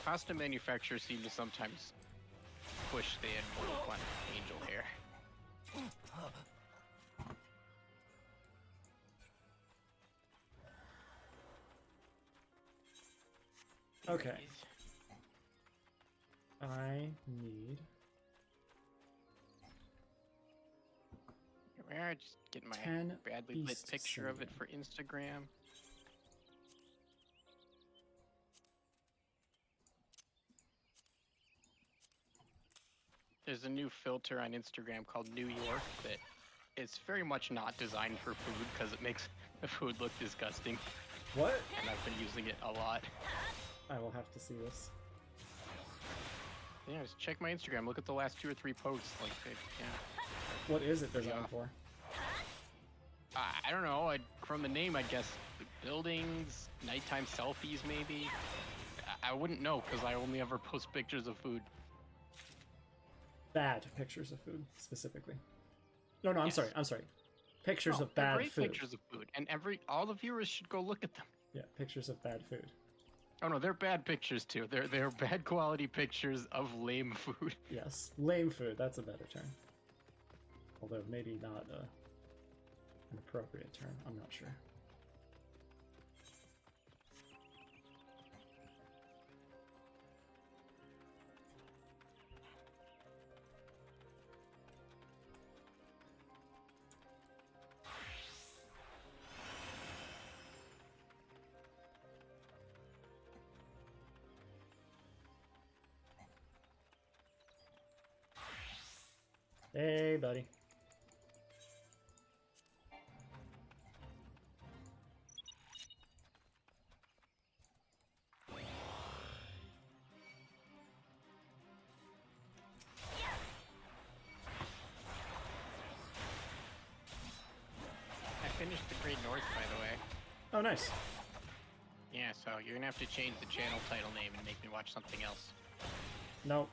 pasta manufacturers seem to sometimes push the end look on angel hair.
Okay. I need...
Yeah, just get my
10
badly lit
beast
picture of it
cinnamon.
for Instagram. There's a new filter on Instagram called New York that is very much not designed for food because it makes the food look disgusting,
What?
and I've been using it a lot.
I will have to see this.
Yeah, just check my Instagram. Look at the last 2 or 3 posts. Like, yeah.
What is it designed for?
I don't know. From the name, I guess buildings, nighttime selfies, maybe. I wouldn't know because I only ever post pictures of food.
Bad pictures of food, specifically. No, I'm
Yes.
sorry. I'm sorry. Pictures
No,
of
they're
bad
great
food.
pictures of food, and all the viewers should go look at them.
Yeah, pictures of bad food.
Oh no, they're bad pictures too. They're bad quality pictures of lame food.
Yes, lame food. That's a better term. Although maybe not an appropriate term. I'm not sure. Hey, buddy.
I finished the Great North, by the way.
Oh, nice.
Yeah, so you're gonna have to change the channel title name and make me watch something else.
No.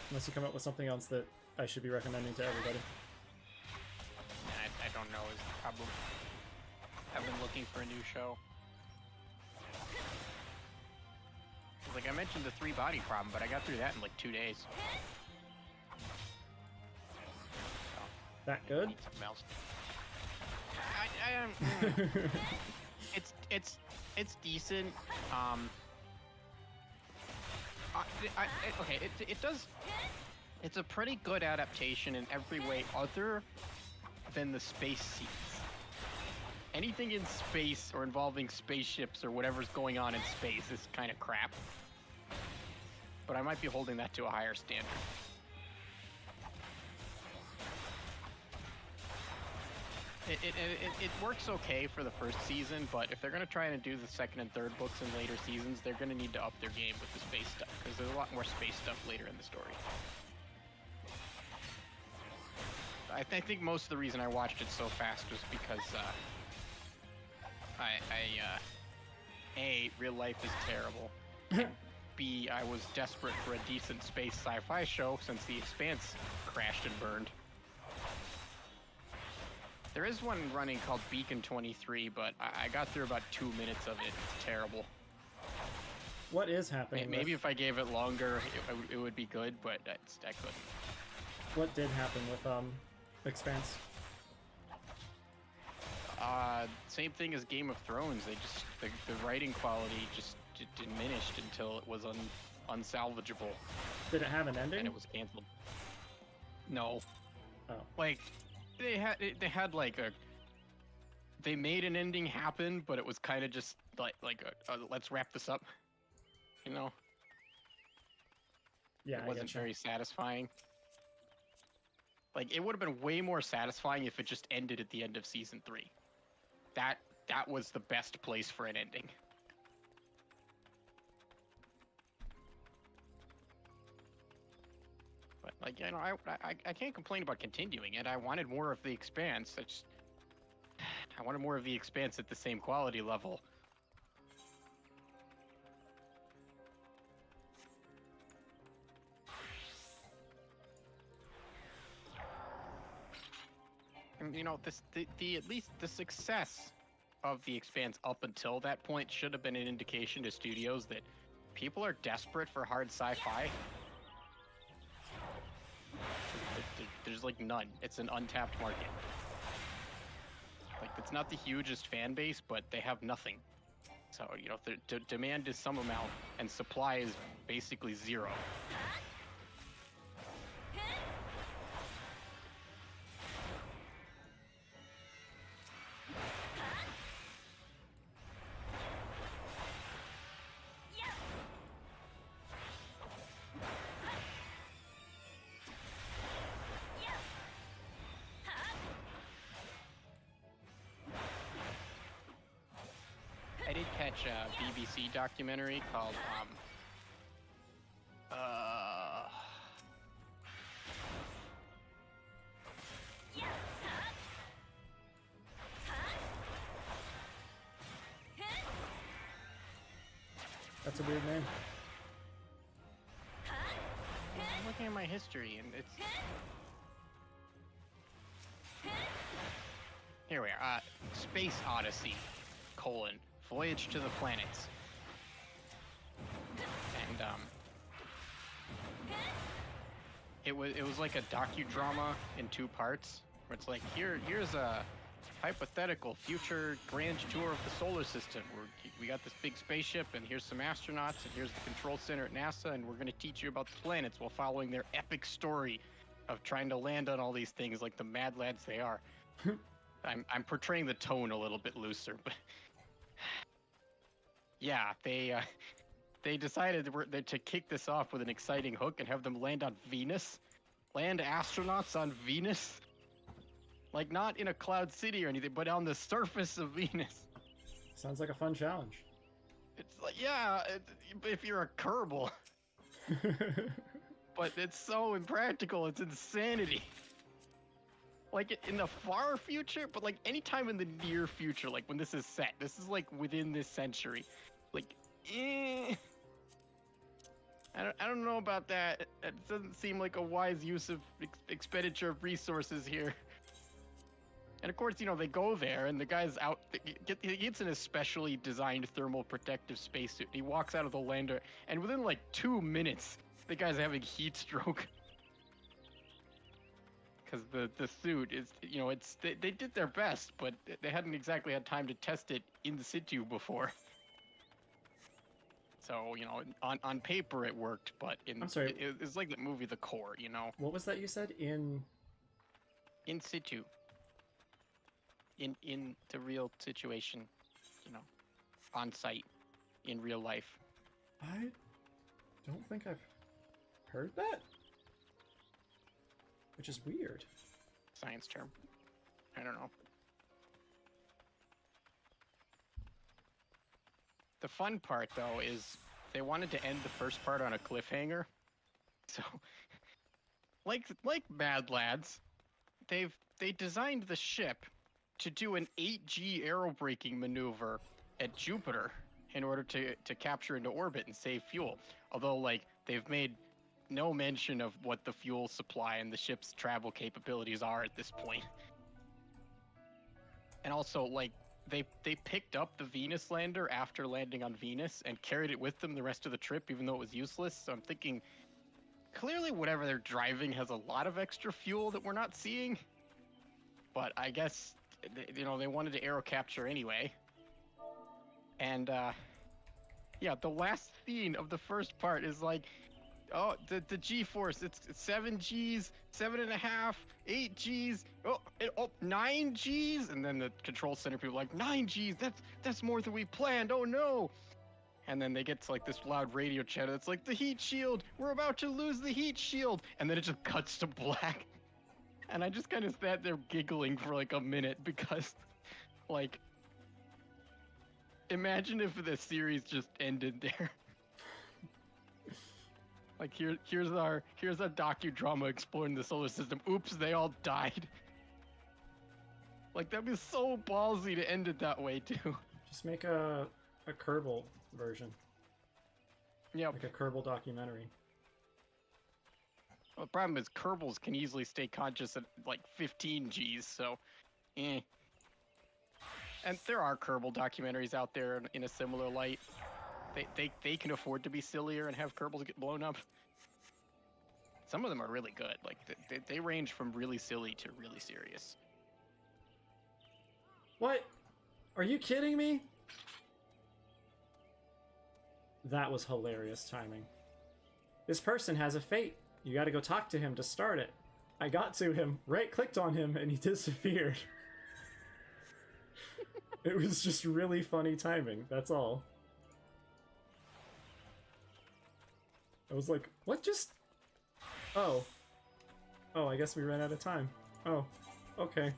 Unless you come up with something else that I should be recommending to everybody.
I don't know. Is the problem. I've been looking for a new show. Like I mentioned the 3-body problem, but I got through that in like 2 days. So,
That good?
need something else. It's decent. Okay, it does. It's a pretty good adaptation in every way other than the space scenes. Anything in space or involving spaceships or whatever's going on in space is kind of crap. But I might be holding that to a higher standard. It works okay for the first season, but if they're going to try and do the second and third books in later seasons, they're going to need to up their game with the space stuff, because there's a lot more space stuff later in the story. I think most of the reason I watched it so fast was because A, real life is terrible, and B, I was desperate for a decent space sci-fi show since The Expanse crashed and burned. There is one running called Beacon 23, but I got through about 2 minutes of it. It's terrible.
What is happening?
Maybe if I gave it longer, it would be good, but I couldn't.
What did happen with Expanse?
Same thing as Game of Thrones. They just the writing quality just diminished until it was unsalvageable.
Did it have an ending?
And it was canceled. No.
Oh.
Like they had like they made an ending happen, but it was kind of just like let's wrap this up. You know.
Yeah,
it wasn't very satisfying. Like, it would have been way more satisfying if it just ended at the end of season 3. That was the best place for an ending. Like, you know, I can't complain about continuing it. I wanted more of the Expanse. I wanted more of the Expanse at the same quality level. And, you know, at least the success of the Expanse up until that point should have been an indication to studios that people are desperate for hard sci-fi. There's like none. It's an untapped market. Like, it's not the hugest fan base, but they have nothing. So, you know, the demand is some amount, and supply is basically zero. I did catch a BBC documentary called,
That's a weird name.
I'm looking at my history, and it's... Here we are, Space Odyssey, Voyage to the Planets. And, it was like a docudrama in 2 parts, where it's like, here's a hypothetical future grand tour of the solar system, where we got this big spaceship, and here's some astronauts, and here's the control center at NASA, and we're going to teach you about the planets while following their epic story of trying to land on all these things like the mad lads they are. I'm portraying the tone a little bit looser, but yeah, they decided to kick this off with an exciting hook and have them land on Venus, land astronauts on Venus, like not in a cloud city or anything, but on the surface of Venus.
Sounds like a fun challenge.
It's like, yeah, if you're a Kerbal, but it's so impractical. It's insanity. Like, in the far future, but like anytime in the near future, like when this is set, this is like within this century. Like, I don't know about that. It doesn't seem like a wise use of expenditure of resources here. And of course, you know, they go there, and the guy's out. He gets an especially designed thermal protective spacesuit. He walks out of the lander, and within like 2 minutes, the guy's having heat stroke. Because the suit is, you know, they did their best, but they hadn't exactly had time to test it in situ before. So, you know, on paper it worked, but
I'm sorry.
It's like the movie The Core, you know?
What was that you said? In
situ. In the real situation, you know, on site, in real life.
I don't think I've heard that. Which is weird.
Science term. I don't know. The fun part, though, is they wanted to end the first part on a cliffhanger. So, like Mad Lads, they designed the ship to do an 8G aerobraking maneuver at Jupiter in order to capture into orbit and save fuel. Although, like, they've made no mention of what the fuel supply and the ship's travel capabilities are at this point. And also, like, they picked up the Venus lander after landing on Venus and carried it with them the rest of the trip, even though it was useless. So I'm thinking, clearly whatever they're driving has a lot of extra fuel that we're not seeing. But I guess, you know, they wanted to aero capture anyway. And, yeah, the last scene of the first part is like, oh, the G-force, it's 7 Gs, 7.5, 8 Gs, 9 Gs, and then the control center people are like, 9 Gs, that's more than we planned, oh no! And then they get to like this loud radio chatter that's like, the heat shield, we're about to lose the heat shield, and then it just cuts to black. And I just kind of sat there giggling for like a minute because, like, imagine if the series just ended there. Like here's our docudrama exploring the solar system. Oops, they all died. Like that'd be so ballsy to end it that way too.
Just make a Kerbal version.
Yep.
Like a Kerbal documentary.
Well, the problem is Kerbals can easily stay conscious at like 15 Gs, so eh. And there are Kerbal documentaries out there in a similar light. They can afford to be sillier and have Kerbals get blown up. Some of them are really good. Like they range from really silly to really serious.
What? Are you kidding me? That was hilarious timing. This person has a fate. You gotta go talk to him to start it. I got to him, right-clicked on him, and he disappeared. It was just really funny timing, that's all. I was like, what just... Oh. Oh, I guess we ran out of time. Oh, okay.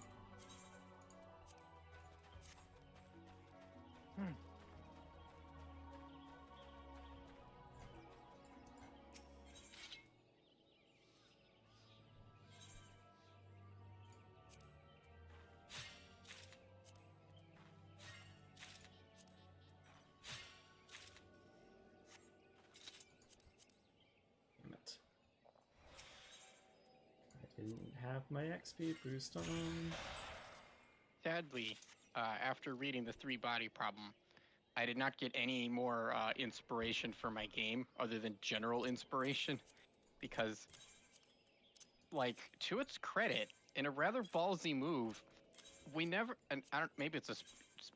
Didn't have my XP boost on.
Sadly, after reading the 3-body problem, I did not get any more inspiration for my game other than general inspiration, because, like, to its credit, in a rather ballsy move, we never, and I don't, maybe it's a,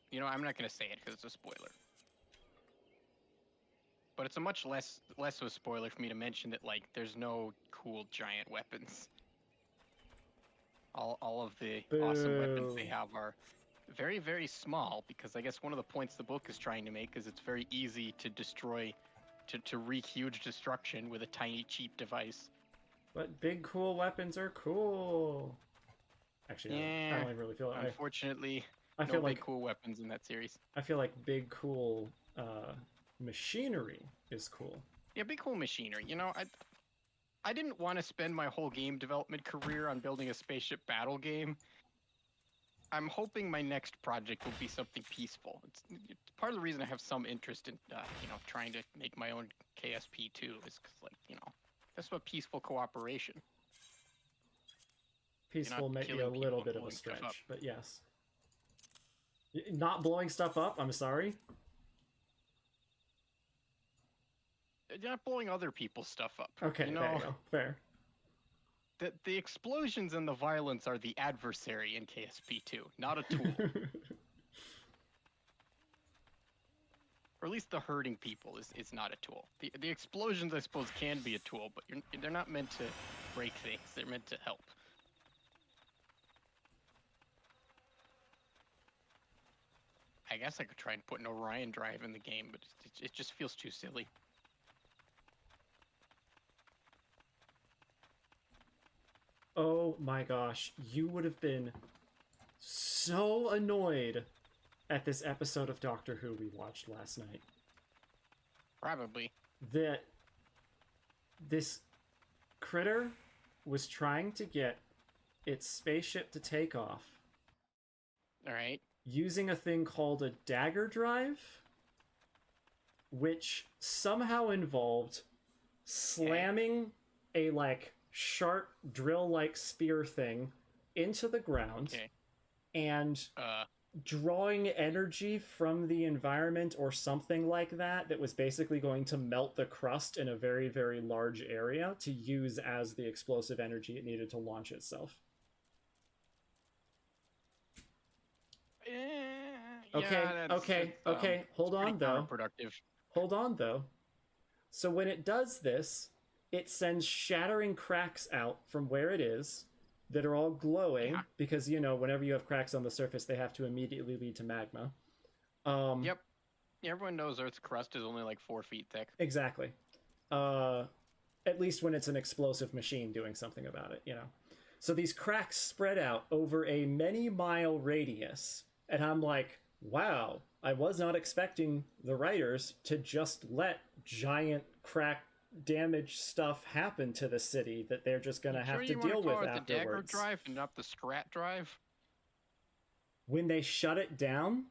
you know, I'm not gonna say it because it's a spoiler, but it's a much less of a spoiler for me to mention that, like, there's no cool giant weapons. All of the awesome weapons they have are very, very small, because I guess one of the points the book is trying to make is it's very easy to destroy, to wreak huge destruction with a tiny, cheap device.
But big, cool weapons are cool. Actually,
yeah,
I don't even really feel it.
Unfortunately,
I
no
feel
big
like
cool weapons in that series.
I feel like big, cool machinery is cool.
Yeah, big, cool machinery. You know, I didn't want to spend my whole game development career on building a spaceship battle game. I'm hoping my next project will be something peaceful. It's part of the reason I have some interest in, you know, trying to make my own KSP too, is because, like, you know, that's what peaceful cooperation.
Peaceful may be a little bit of a stretch, but yes. Not blowing stuff up? I'm sorry?
You're not blowing other people's stuff up.
Okay,
you know,
there you go. Fair.
The explosions and the violence are the adversary in KSP2, not a tool. Or at least the hurting people is not a tool. The explosions, I suppose, can be a tool, but they're not meant to break things. They're meant to help. I guess I could try and put an Orion drive in the game, but it just feels too silly.
Oh my gosh, you would have been so annoyed at this episode of Doctor Who we watched last night.
Probably.
That this critter was trying to get its spaceship to take off.
Alright.
Using a thing called a dagger drive, which somehow involved slamming a, like, sharp drill-like spear thing into the ground and drawing energy from the environment or something like that was basically going to melt the crust in a very, very large area to use as the explosive energy it needed to launch itself. Okay. Hold on, though. Hold on, though. So when it does this, it sends shattering cracks out from where it is that are all glowing because, you know, whenever you have cracks on the surface, they have to immediately lead to magma.
Yep. Everyone knows Earth's crust is only like 4 feet thick.
Exactly. At least when it's an explosive machine doing something about it, you know. So these cracks spread out over a many-mile radius, and I'm like, wow, I was not expecting the writers to just let giant crack damage stuff happen to the city that they're just gonna have to deal with afterwards.
The dagger drive and not the scrat drive?
When they shut it down,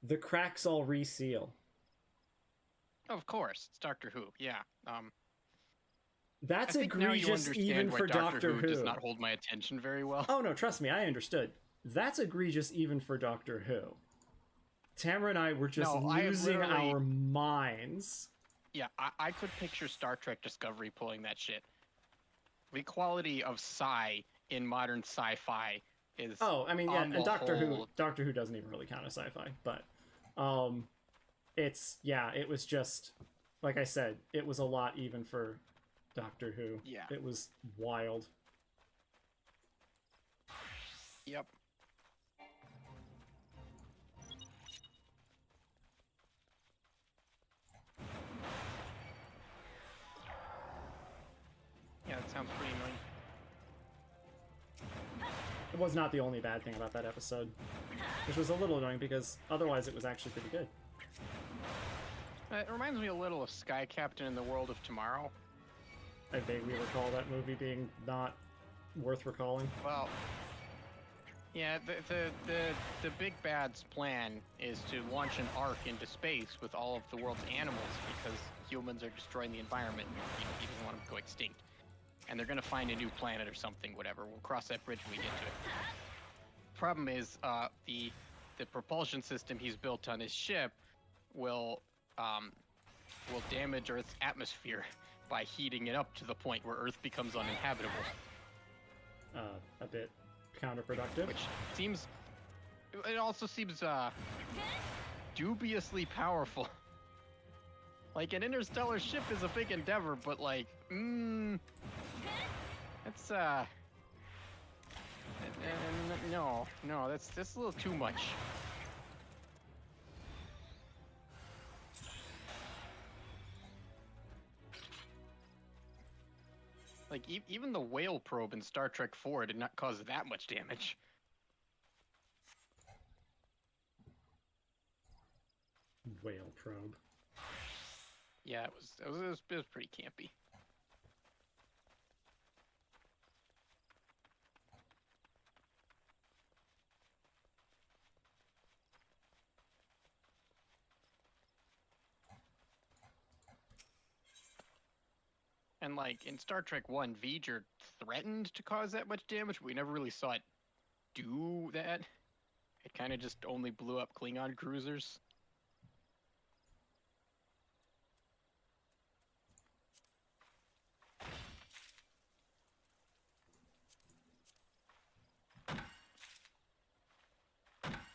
the cracks all reseal.
Of course, it's Doctor Who. Yeah.
That's
I think
egregious
now you
even
why
for Doctor Who.
Does not hold my attention very well.
Oh no, trust me, I understood. That's egregious even for Doctor Who. Tamara and I were just losing our minds.
Yeah, I could picture Star Trek Discovery pulling that shit. The quality of sci in modern sci-fi is
and Doctor Who doesn't even really count as sci-fi, but it was just like I said, it was a lot even for Doctor Who.
Yeah.
It was wild.
Yep. Yeah, that sounds pretty annoying.
It was not the only bad thing about that episode, which was a little annoying because otherwise it was actually pretty good.
It reminds me a little of Sky Captain in the World of Tomorrow.
I vaguely recall that movie being not worth recalling.
Well, yeah, the big bad's plan is to launch an ark into space with all of the world's animals because humans are destroying the environment. He doesn't want them to go extinct. And they're gonna find a new planet or something, whatever. We'll cross that bridge when we get to it. Problem is, the propulsion system he's built on his ship will damage Earth's atmosphere by heating it up to the point where Earth becomes uninhabitable.
A bit counterproductive.
Which seems... It also seems, dubiously powerful. Like, an interstellar ship is a big endeavor, but, like, that's, no, that's a little too much. Like, even the whale probe in Star Trek 4 did not cause that much damage.
Whale probe.
Yeah, it was pretty campy. And like in Star Trek 1, V'ger threatened to cause that much damage, but we never really saw it do that. It kind of just only blew up Klingon cruisers.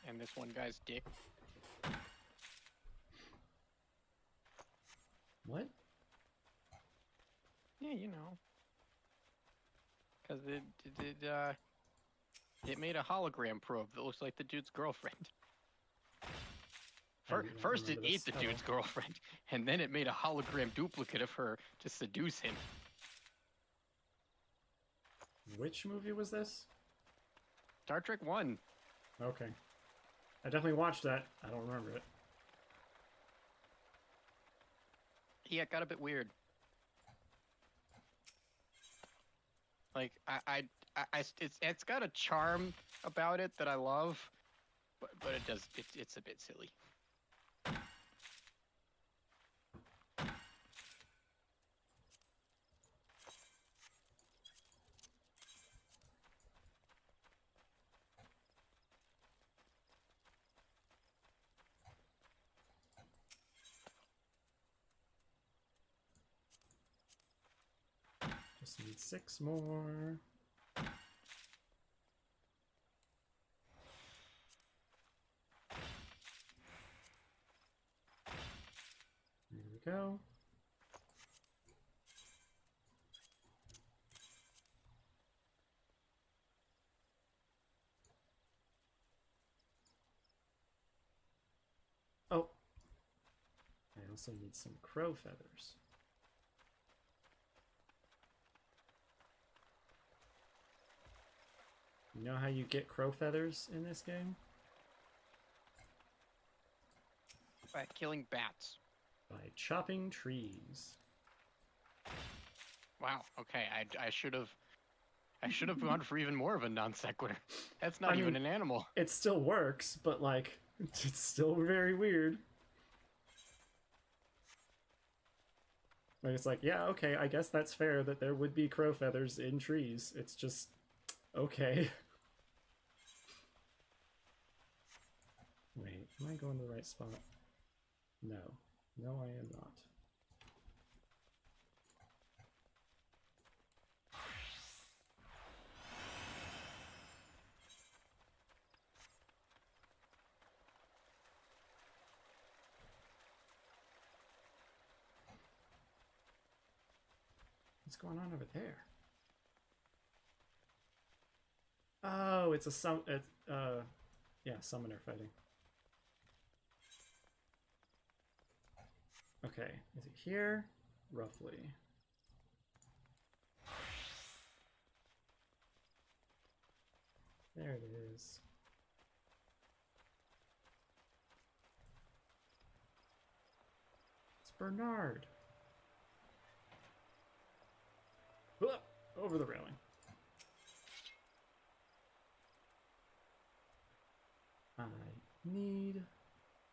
And this one guy's dick.
What?
Yeah, you know. Because it made a hologram probe that looks like the dude's girlfriend. First it ate the dude's girlfriend, and then it made a hologram duplicate of her to seduce him.
Which movie was this?
Star Trek 1.
Okay. I definitely watched that. I don't remember it.
Yeah, it got a bit weird. Like, it's got a charm about it that I love, but it's a bit silly.
Just need 6 more. There we go. Oh, I also need some crow feathers. You know how you get crow feathers in this game?
By killing bats.
By chopping trees.
Wow. Okay. I should have gone for even more of a non sequitur. That's not
I
even
mean,
an animal.
It still works, but like, it's still very weird. Like, it's like, yeah, okay, I guess that's fair that there would be crow feathers in trees. It's just, okay. Wait, am I going to the right spot? No. No, I am not. What's going on over there? Oh, it's a yeah, summoner fighting. Okay, is it here? Roughly. There it is. It's Bernard. Whoop, over the railing. I need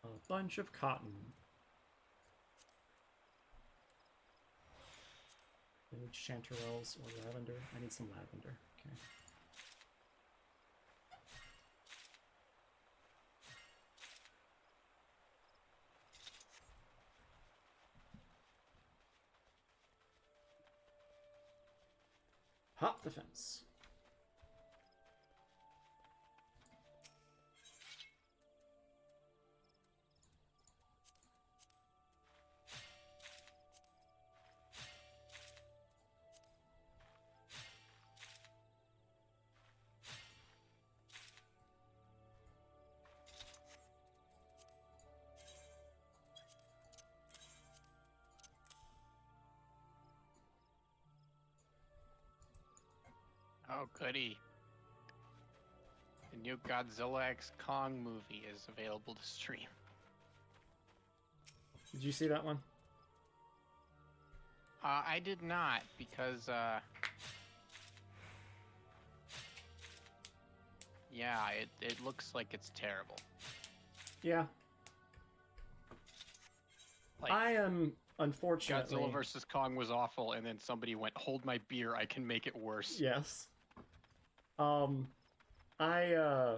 a bunch of cotton. I need chanterelles or lavender. I need some lavender. Okay. Hop the fence.
Oh, goody. The new Godzilla X Kong movie is available to stream.
Did you see that one?
I did not, because, yeah, it looks like it's terrible.
Yeah.
Like,
I am, unfortunately...
Godzilla vs. Kong was awful, and then somebody went, hold my beer, I can make it worse.
Yes. I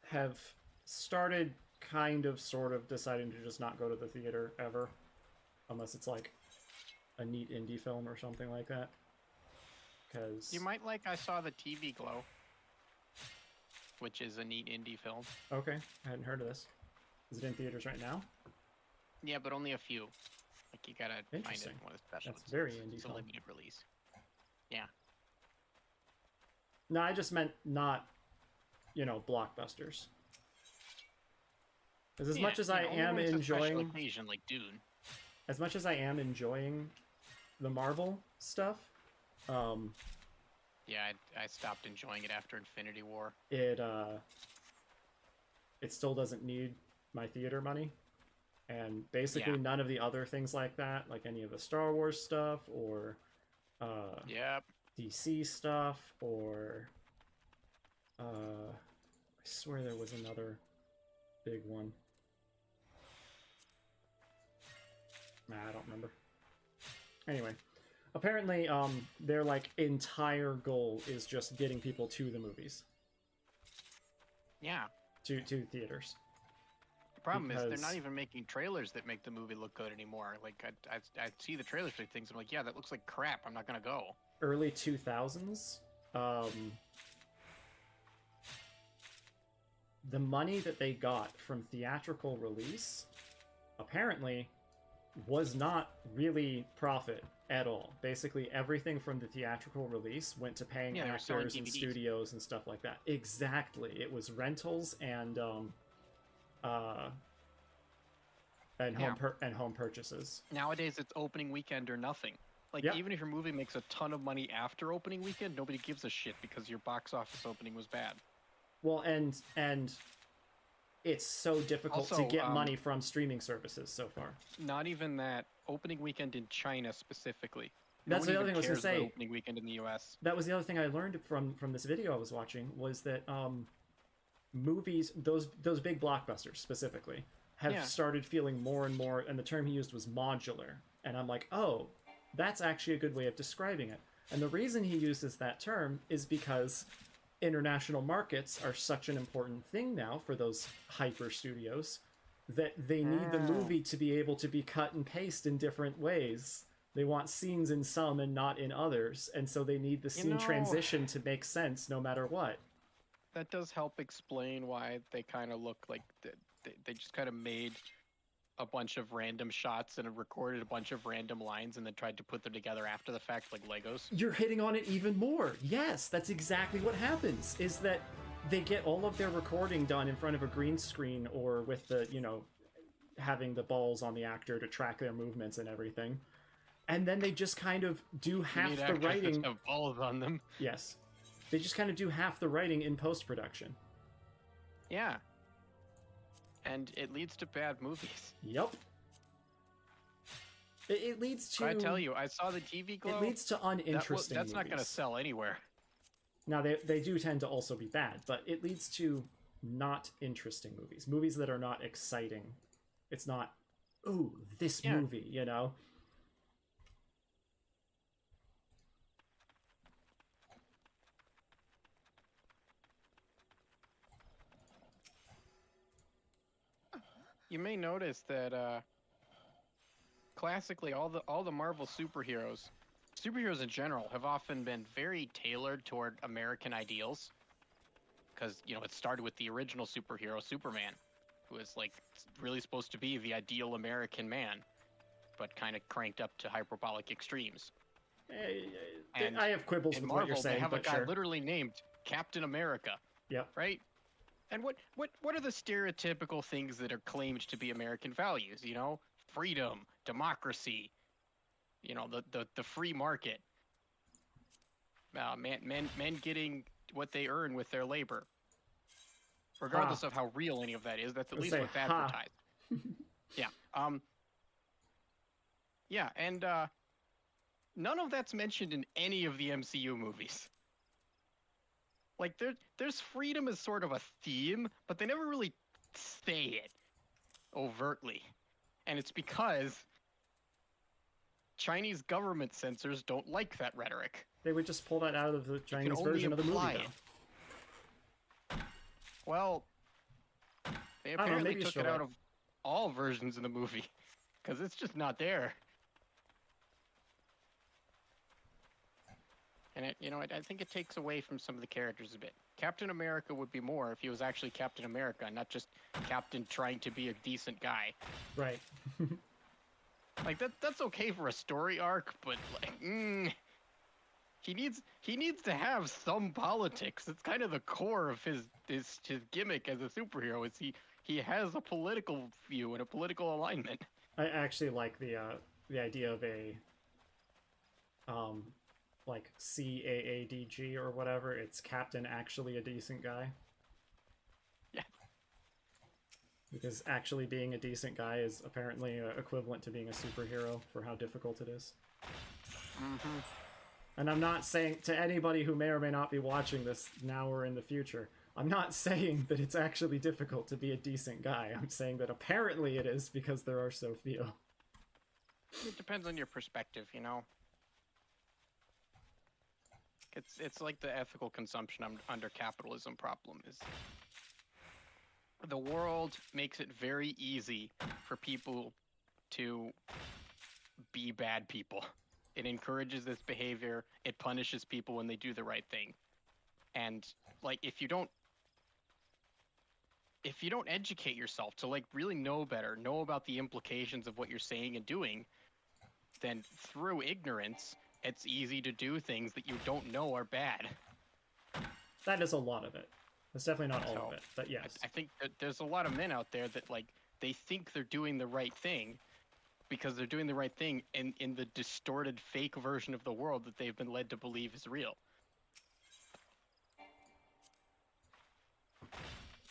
have started kind of sort of deciding to just not go to the theater ever. Unless it's like a neat indie film or something like that. Because...
You might like I Saw the TV Glow, which is a neat indie film.
Okay, I hadn't heard of this. Is it in theaters right now?
Yeah, but only a few. Like, you gotta find it
Interesting.
in one of the specials.
That's very indie
It's a
film.
limited release. Yeah.
No, I just meant not, you know, blockbusters. Because as much as I
only
am
when it's a special
enjoying...
occasion, like Dune.
As much as I am enjoying the Marvel stuff,
Yeah, I stopped enjoying it after Infinity War.
it still doesn't need my theater money. And basically
Yeah.
none of the other things like that, like any of the Star Wars stuff, or
Yep.
DC stuff, or I swear there was another big one. Nah, I don't remember. Anyway, apparently their like entire goal is just getting people to the movies,
Yeah.
to theaters.
The problem is they're
Because-
not even making trailers that make the movie look good anymore. Like, I see the trailers for things, I'm like, yeah, that looks like crap. I'm not gonna go.
Early 2000s, the money that they got from theatrical release apparently was not really profit at all. Basically, everything from the theatrical release went to paying
Yeah, they were selling
actors and
DVDs.
studios and stuff like that. Exactly. It was rentals and
Yeah.
home purchases.
Nowadays, it's opening weekend or nothing. Like,
Yeah.
even if your movie makes a ton of money after opening weekend, nobody gives a shit because your box office opening was bad.
Well, and it's so difficult to
Also,
get money from streaming services so far.
Not even that. Opening weekend in China specifically.
That's
No
the
one
other thing I was
even
gonna
cares about
say.
opening weekend in the U.S.
That was the other thing I learned from this video I was watching, was that movies, those big blockbusters specifically, have started feeling more and more, and the term he used was modular. And I'm like, oh, that's actually a good way of describing it. And the reason he uses that term is because international markets are such an important thing now for those hyper studios that they need the movie to be able to be cut and paste in different ways. They want scenes in some and not in others, and so they need the scene transition to make sense no matter what.
That does help explain why they kind of look like they just kind of made a bunch of random shots and recorded a bunch of random lines and then tried to put them together after the fact like Legos.
You're hitting on it even more. Yes, that's exactly what happens, is that they get all of their recording done in front of a green screen or with the, you know, having the balls on the actor to track their movements and everything. And then they just kind of do half the writing.
Have balls on them.
Yes. They just kind of do half the writing in post-production.
Yeah. And it leads to bad movies.
Yep. It leads to...
I tell you, I saw the TV Glow.
It leads to uninteresting
That's not going to
movies.
sell anywhere.
Now, they do tend to also be bad, but it leads to not interesting movies. Movies that are not exciting. It's not, ooh, this movie, you know?
You may notice that classically all the Marvel superheroes in general have often been very tailored toward American ideals, because you know it started with the original superhero Superman, who was like really supposed to be the ideal American man, but kind of cranked up to hyperbolic extremes.
And I have quibbles with
Marvel,
what you're saying,
they have a
but
guy
sure.
literally named Captain America.
Yep.
Right? And what are the stereotypical things that are claimed to be American values? You know, freedom, democracy, you know, the free market, men getting what they earn with their labor, regardless of how real any of that is. That's at least what's advertised. Yeah. Yeah, and none of that's mentioned in any of the MCU movies. Like, there's freedom as sort of a theme, but they never really say it overtly. And it's because Chinese government censors don't like that rhetoric.
They would just pull that out of the Chinese version of the movie, though.
Well, they apparently
maybe
took it out of all versions of the movie, because it's just not there. And I think it takes away from some of the characters a bit. Captain America would be more if he was actually Captain America, not just Captain trying to be a decent guy.
Right.
Like that's okay for a story arc, but like, he needs to have some politics. It's kind of the core of his gimmick as a superhero. Is he has a political view and a political alignment.
I actually like the idea of a like CAADG or whatever. It's Captain Actually a Decent Guy.
Yeah.
Because actually being a decent guy is apparently equivalent to being a superhero for how difficult it is.
Mm-hmm.
And I'm not saying to anybody who may or may not be watching this now or in the future, I'm not saying that it's actually difficult to be a decent guy. I'm saying that apparently it is because there are so few.
It depends on your perspective, you know. It's like the ethical consumption under capitalism problem is the world makes it very easy for people to be bad people. It encourages this behavior. It punishes people when they do the right thing. And like if you don't educate yourself to like really know better, know about the implications of what you're saying and doing, then through ignorance, it's easy to do things that you don't know are bad.
That is a lot of it. That's definitely not all of it, but yes.
I think that there's a lot of men out there that like they think they're doing the right thing because they're doing the right thing in the distorted fake version of the world that they've been led to believe is real.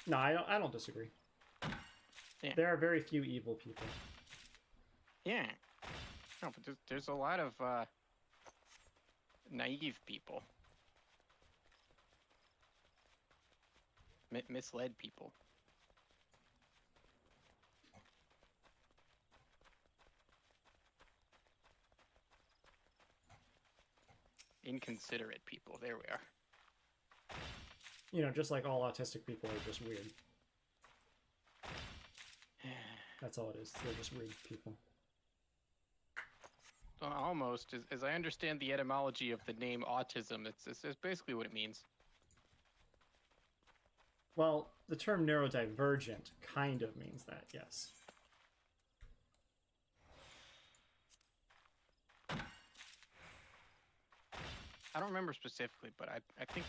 No, I don't disagree.
Yeah.
There are very few evil people.
Yeah. No, but there's a lot of naive people. Misled people. Inconsiderate people. There we are.
You know, just like all autistic people are just weird. That's all it is. They're just weird people.
Almost. As I understand the etymology of the name autism, it's basically what it means.
Well, the term neurodivergent kind of means that, yes.
I don't remember specifically, but I think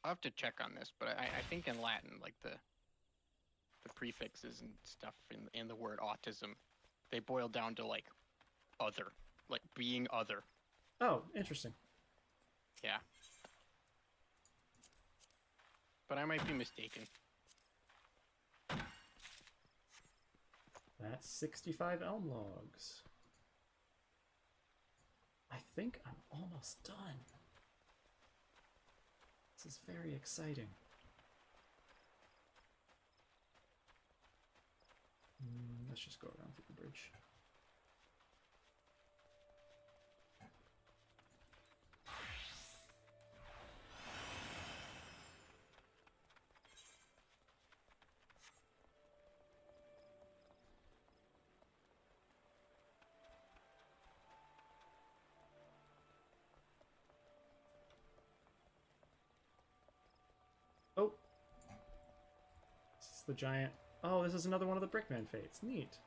I'll have to check on this. But I think in Latin, like the prefixes and stuff in the word autism, they boil down to like other, like being other.
Oh, interesting.
Yeah. But I might be mistaken.
That's 65 elm logs. I think I'm almost done. This is very exciting. Let's just go around through the bridge. Oh! This is the giant... Oh, this is another one of the Brickman fates. Neat.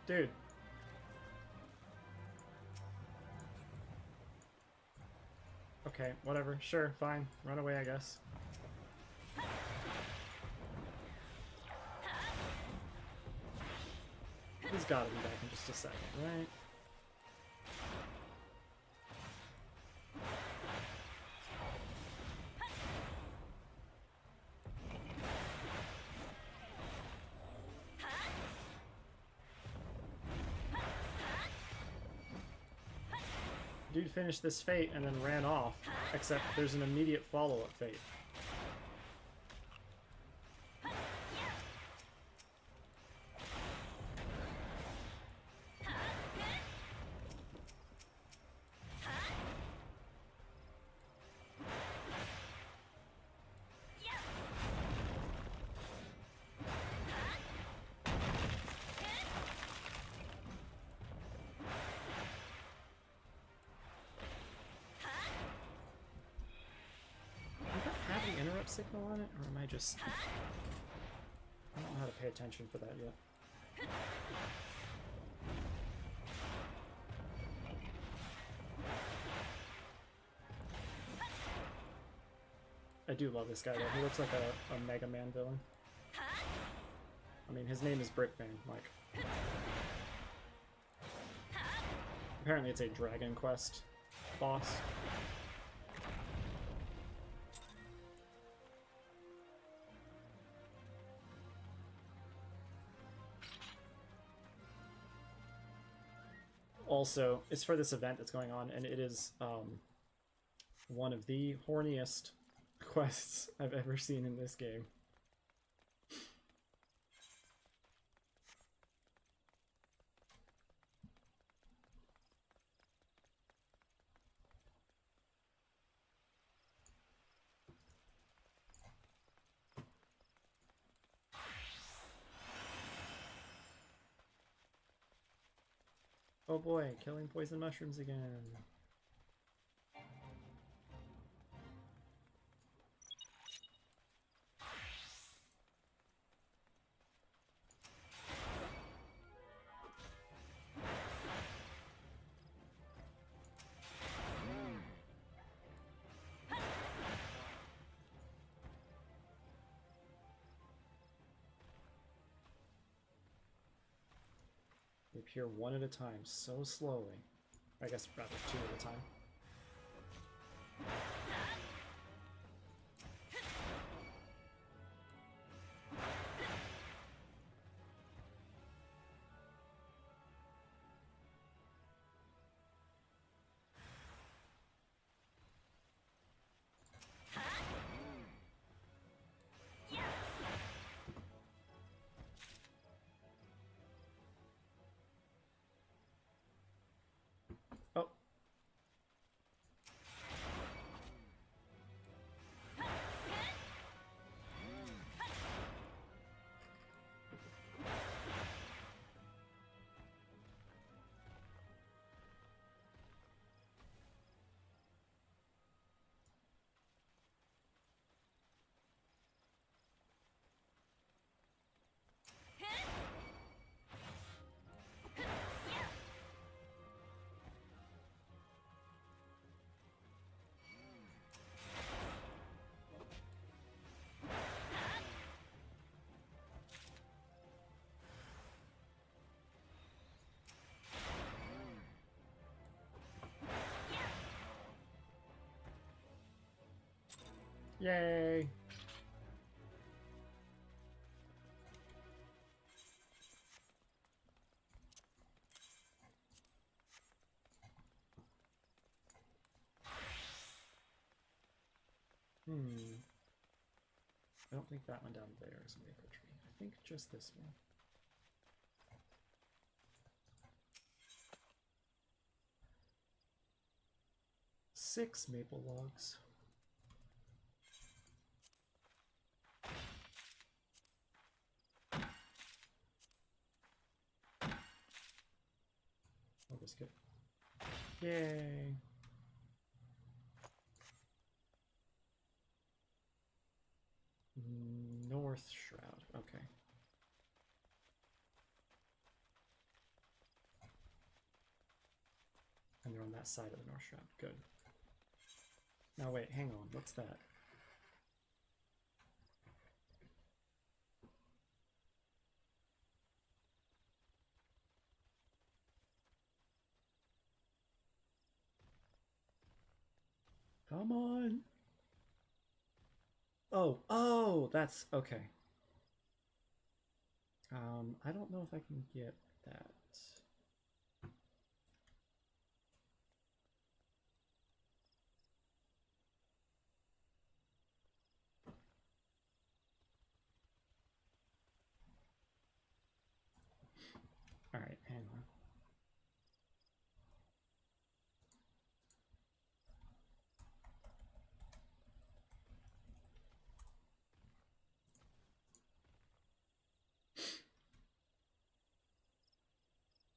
Dude. Okay, whatever. Sure, fine. Run away, I guess. He's gotta be back in just a second, right? Dude finished this fate and then ran off, except there's an immediate follow-up fate. Signal on it, or am I just... I don't know how to pay attention for that yet. I do love this guy though. He looks like a Mega Man villain. I mean, his name is Brickman, like... Apparently it's a Dragon Quest boss. Also, it's for this event that's going on, and it is one of the horniest quests I've ever seen in this game. Oh boy, killing poison mushrooms again. They appear one at a time, so slowly. I guess rather two at a time. Oh. Yay! I don't think that one down there is a maple tree. I think just this one. Six maple logs. Oh, biscuit. Yay! North Shroud. Okay. And they're on that side of the North Shroud. Good. Now wait, hang on. What's that? Come on. Oh, that's okay. I don't know if I can get that. All right, hang on.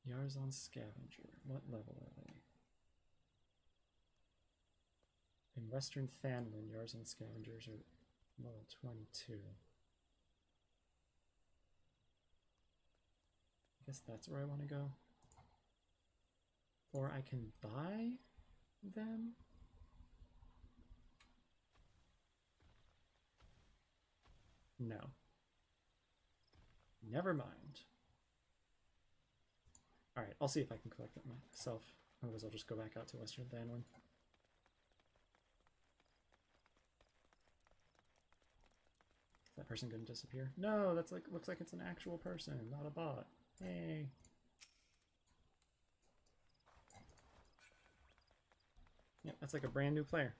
Yarzon Scavenger. What level are they? In Western Thanlin, Yarzon Scavengers are level 22. I guess that's where I want to go. Or I can buy them? No. Never mind. Alright, I'll see if I can collect it myself. Otherwise I'll just go back out to Western Thanlin. Is that person gonna disappear? No, that's like looks like it's an actual person, not a bot. Hey. Yep, that's like a brand new player.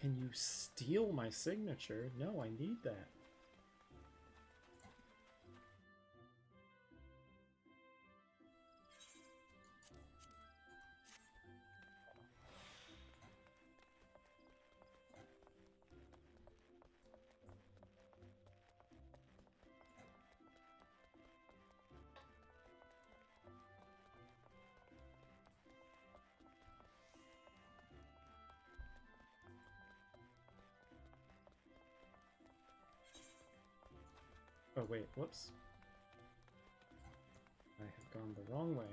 Can you steal my signature? No, I need that. Oh wait, whoops. I have gone the wrong way.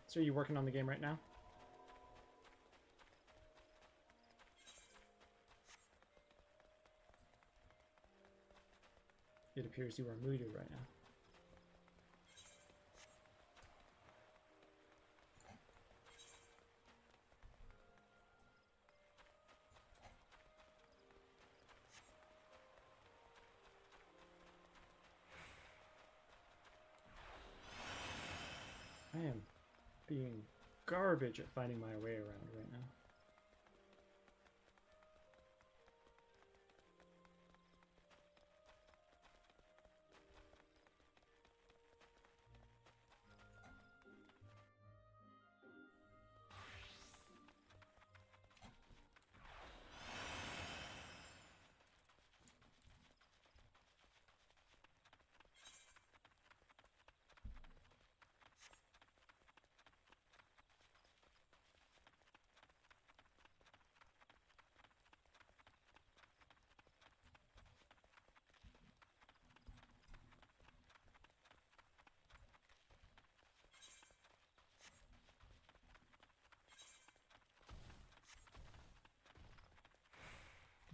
So are you working on the game right now? It appears you are muted right now. I am being garbage at finding my way around right now.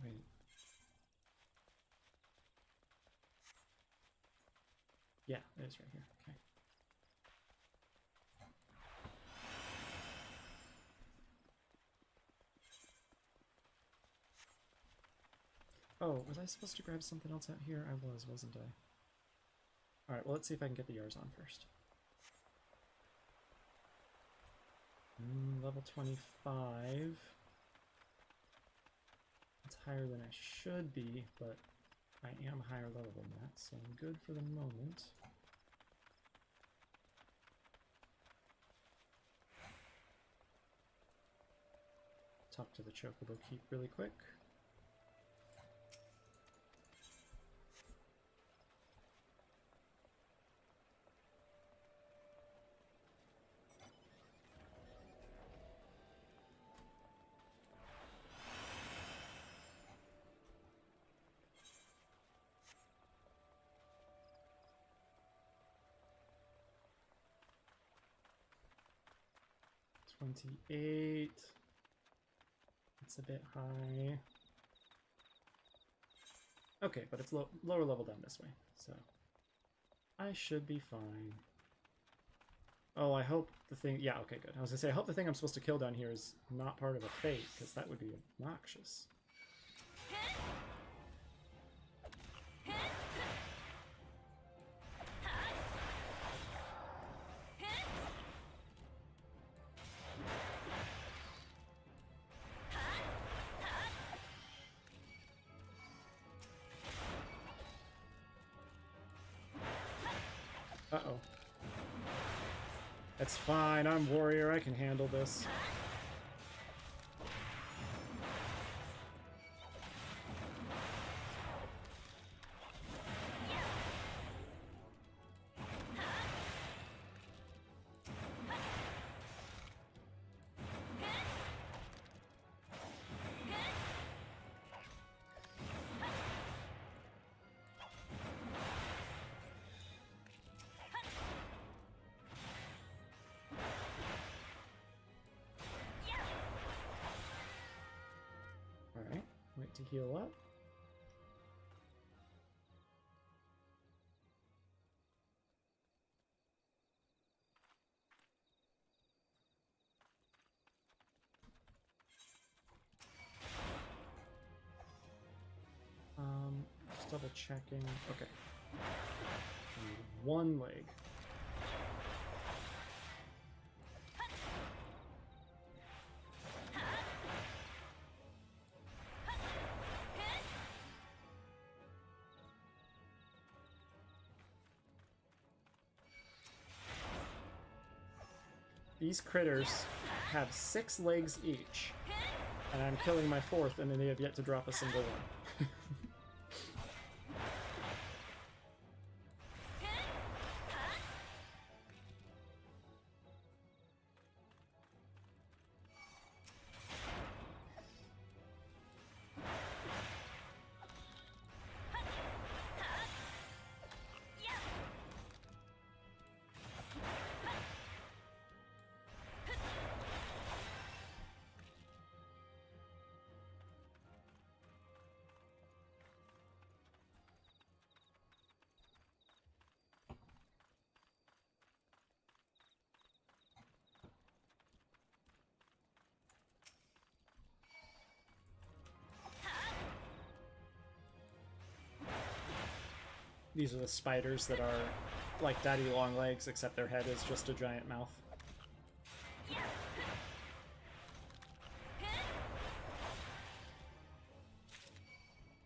Wait. Yeah, it is right here. Okay. Oh, was I supposed to grab something else out here? I was, wasn't I? Alright, well, let's see if I can get the Yarzon first. Level 25. It's higher than I should be, but I am higher level than that, so I'm good for the moment. Talk to the Chocobo Keep really quick. $28. It's a bit high. Okay, but it's lower level down this way, so I should be fine. Oh, I hope the thing... Yeah, okay, good. I was gonna say, I hope the thing I'm supposed to kill down here is not part of a fate, because that would be obnoxious. Uh-oh. That's fine, I'm warrior, I can handle this. like to heal up. Just double checking. Okay. I need one leg. These critters have 6 legs each, and I'm killing my 4th, and then they have yet to drop a single one. These are the spiders that are like daddy long legs, except their head is just a giant mouth.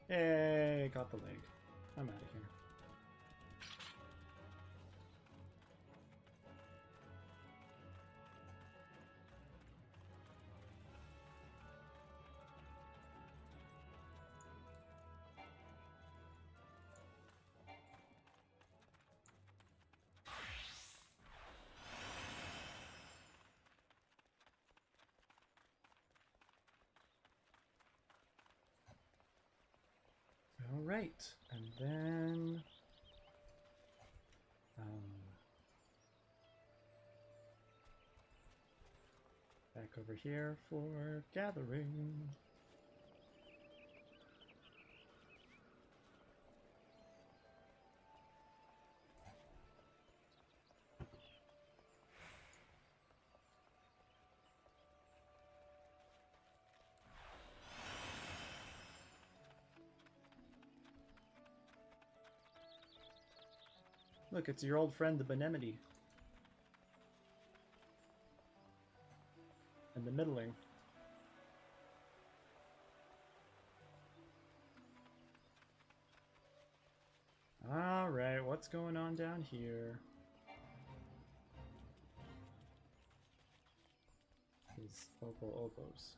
Hey, got the leg. I'm out of here. All right, and then back over here for gathering. Look, it's your old friend, the Benemity. And the middling. Alright, what's going on down here? His opos.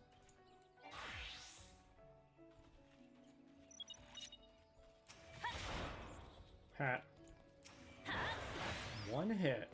Hat. One hit.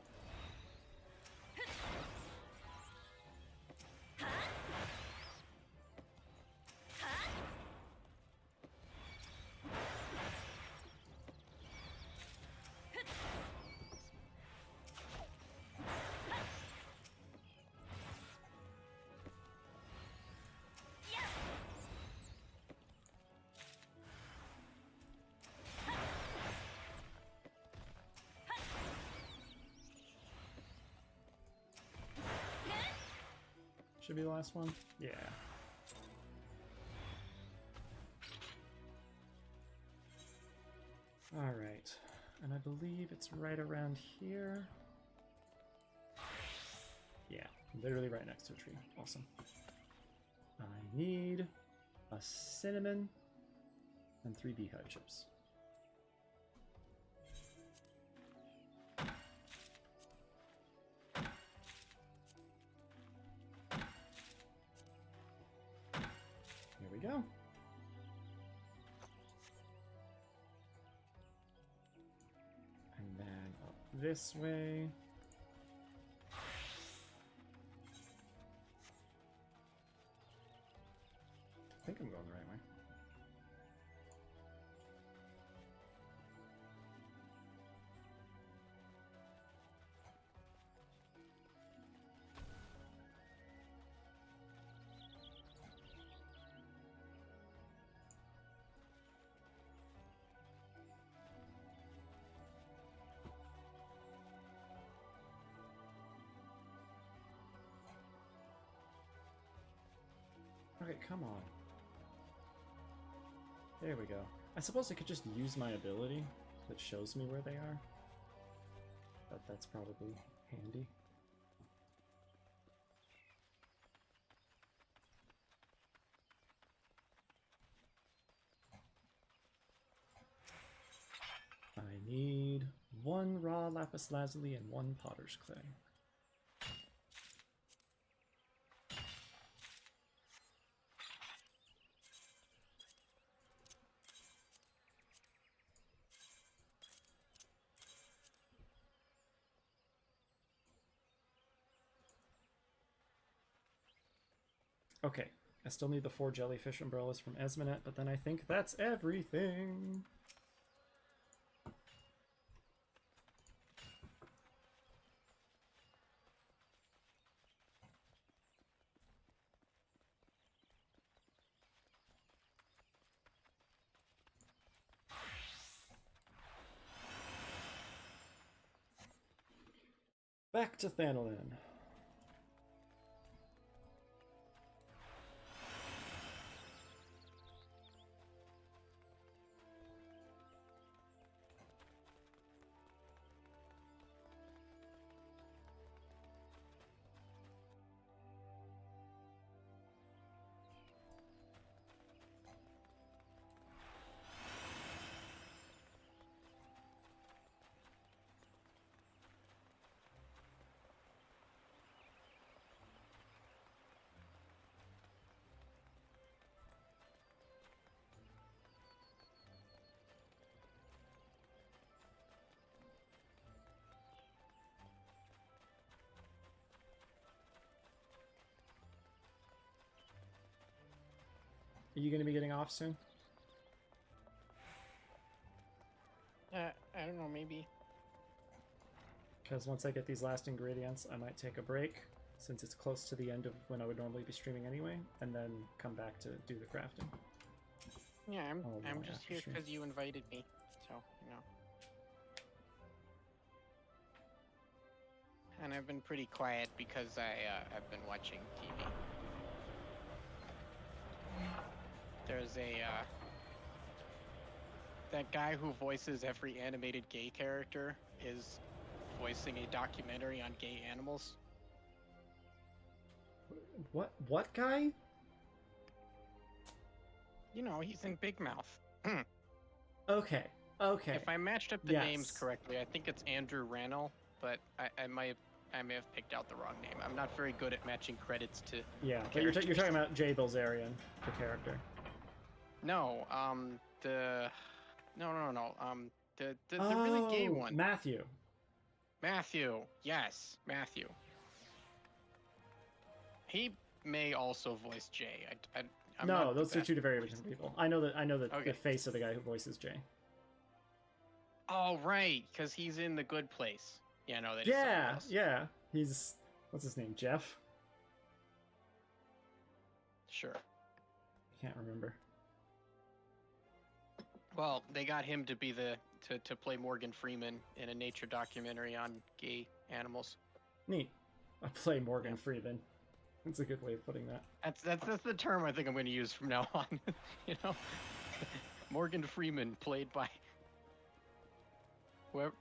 Should be the last one? Yeah. Alright. And I believe it's right around here. Yeah, literally right next to a tree. Awesome. I need a cinnamon and 3 beehive chips. Here we go. And then up this way. I think I'm going the right way. Okay, come on. There we go. I suppose I could just use my ability that shows me where they are. But that's probably handy. I need 1 raw lapis lazuli and 1 potter's clay. Okay, I still need the 4 jellyfish umbrellas from Esmonet, but then I think that's everything. Back to Thanolin. Are you going to be getting off soon?
I don't know, maybe.
Because once I get these last ingredients, I might take a break, since it's close to the end of when I would normally be streaming anyway, and then come back to do the crafting.
Yeah, I'm
no,
just
after
here
stream.
because you invited me, so, you know. And I've been pretty quiet because I've been watching TV. There's that guy who voices every animated gay character is voicing a documentary on gay animals.
What guy?
You know, he's in Big Mouth.
Okay.
If I matched up the
Yes.
names correctly, I think it's Andrew Rannell, but I may have picked out the wrong name. I'm not very good at matching credits to
Yeah, but you're talking about Jay Bilzerian, the character.
No, the really gay one.
Matthew.
Matthew, yes, Matthew. He may also voice Jay. I'm
No,
not
those
the
are two
best
very
person.
different people. I know that
Okay.
the face of the guy who voices Jay.
Oh right, because he's in The Good Place. Yeah, no, that is someone
Yeah,
else.
yeah. He's what's his name? Jeff?
Sure.
I can't remember.
Well, they got him to be to play Morgan Freeman in a nature documentary on gay animals.
Neat. I play Morgan Freeman. That's a good way of putting that.
That's the term I think I'm going to use from now on. You know, Morgan Freeman played by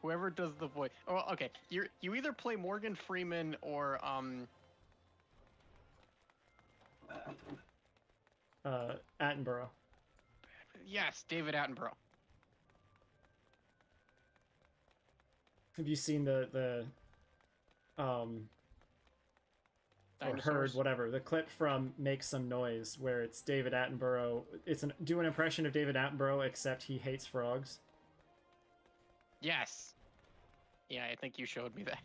whoever does the voice. Oh, okay. You either play Morgan Freeman or
Attenborough.
yes, David Attenborough.
Have you seen the or heard
Dinosaurs?
whatever the clip from Make Some Noise where it's David Attenborough? Do an impression of David Attenborough except he hates frogs.
Yes. Yeah, I think you showed me that.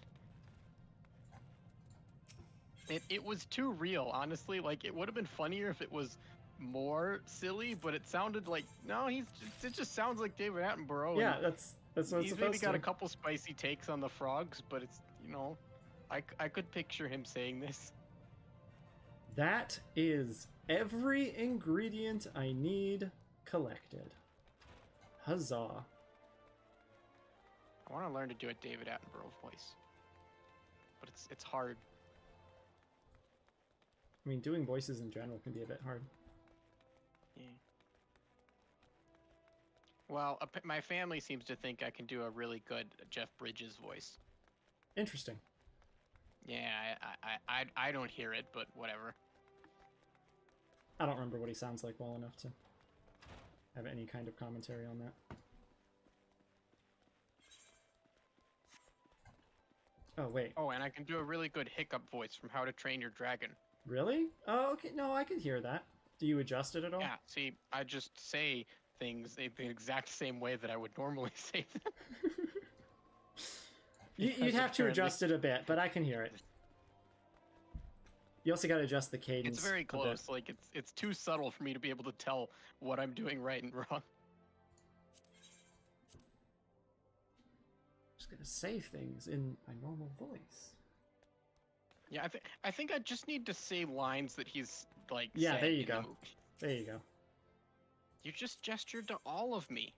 It was too real, honestly. Like, it would have been funnier if it was more silly, but it sounded like it just sounds like David Attenborough.
Yeah, that's what it's
He's maybe
supposed
got
to.
a couple spicy takes on the frogs, but it's, you know, I could picture him saying this.
That is every ingredient I need collected. Huzzah.
I want to learn to do a David Attenborough voice, but it's hard.
I mean, doing voices in general can be a bit hard.
Yeah. Well, my family seems to think I can do a really good Jeff Bridges voice.
Interesting.
Yeah, I don't hear it, but whatever.
I don't remember what he sounds like well enough to have any kind of commentary on that. Oh, wait.
Oh, and I can do a really good hiccup voice from How to Train Your Dragon.
Really? Oh, okay. No, I can hear that. Do you adjust it at all?
Yeah, see, I just say things the exact same way that I would normally say them.
You'd have to adjust it a bit, but I can hear it. You also got to adjust the cadence.
It's very close. Like it's too subtle for me to be able to tell what I'm doing right and wrong.
Just gonna say things in my normal voice.
Yeah, I think I just need to say lines that he's like.
Yeah, there you
in the
go.
movie.
There you go.
You just gestured to all of me.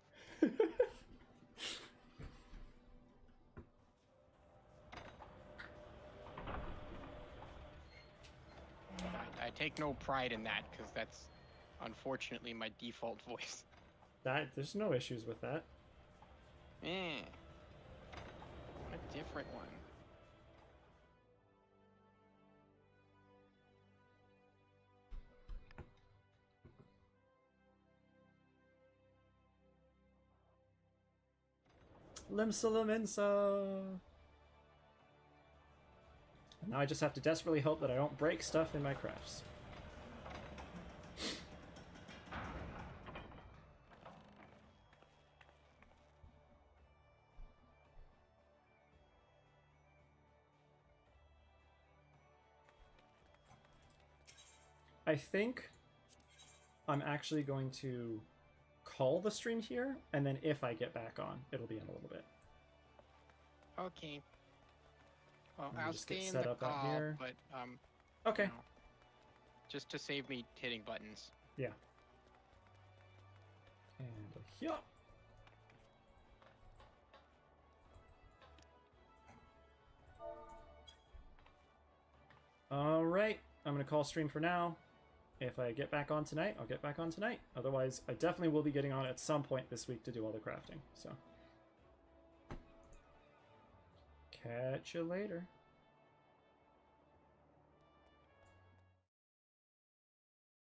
I take no pride in that because that's unfortunately my default voice.
There's no issues with that.
A different one.
Limsa. Now I just have to desperately hope that I don't break stuff in my crafts. I think I'm actually going to call the stream here, and then if I get back on, it'll be in a little bit.
Okay. Well,
Let me
I'll
just get
stay in
set
the
up out
call,
here.
but
Okay.
you know, just to save me hitting buttons.
Yeah. And yeah. All right. I'm going to call stream for now. If I get back on tonight, I'll get back on tonight. Otherwise, I definitely will be getting on at some point this week to do all the crafting. So, catch you later.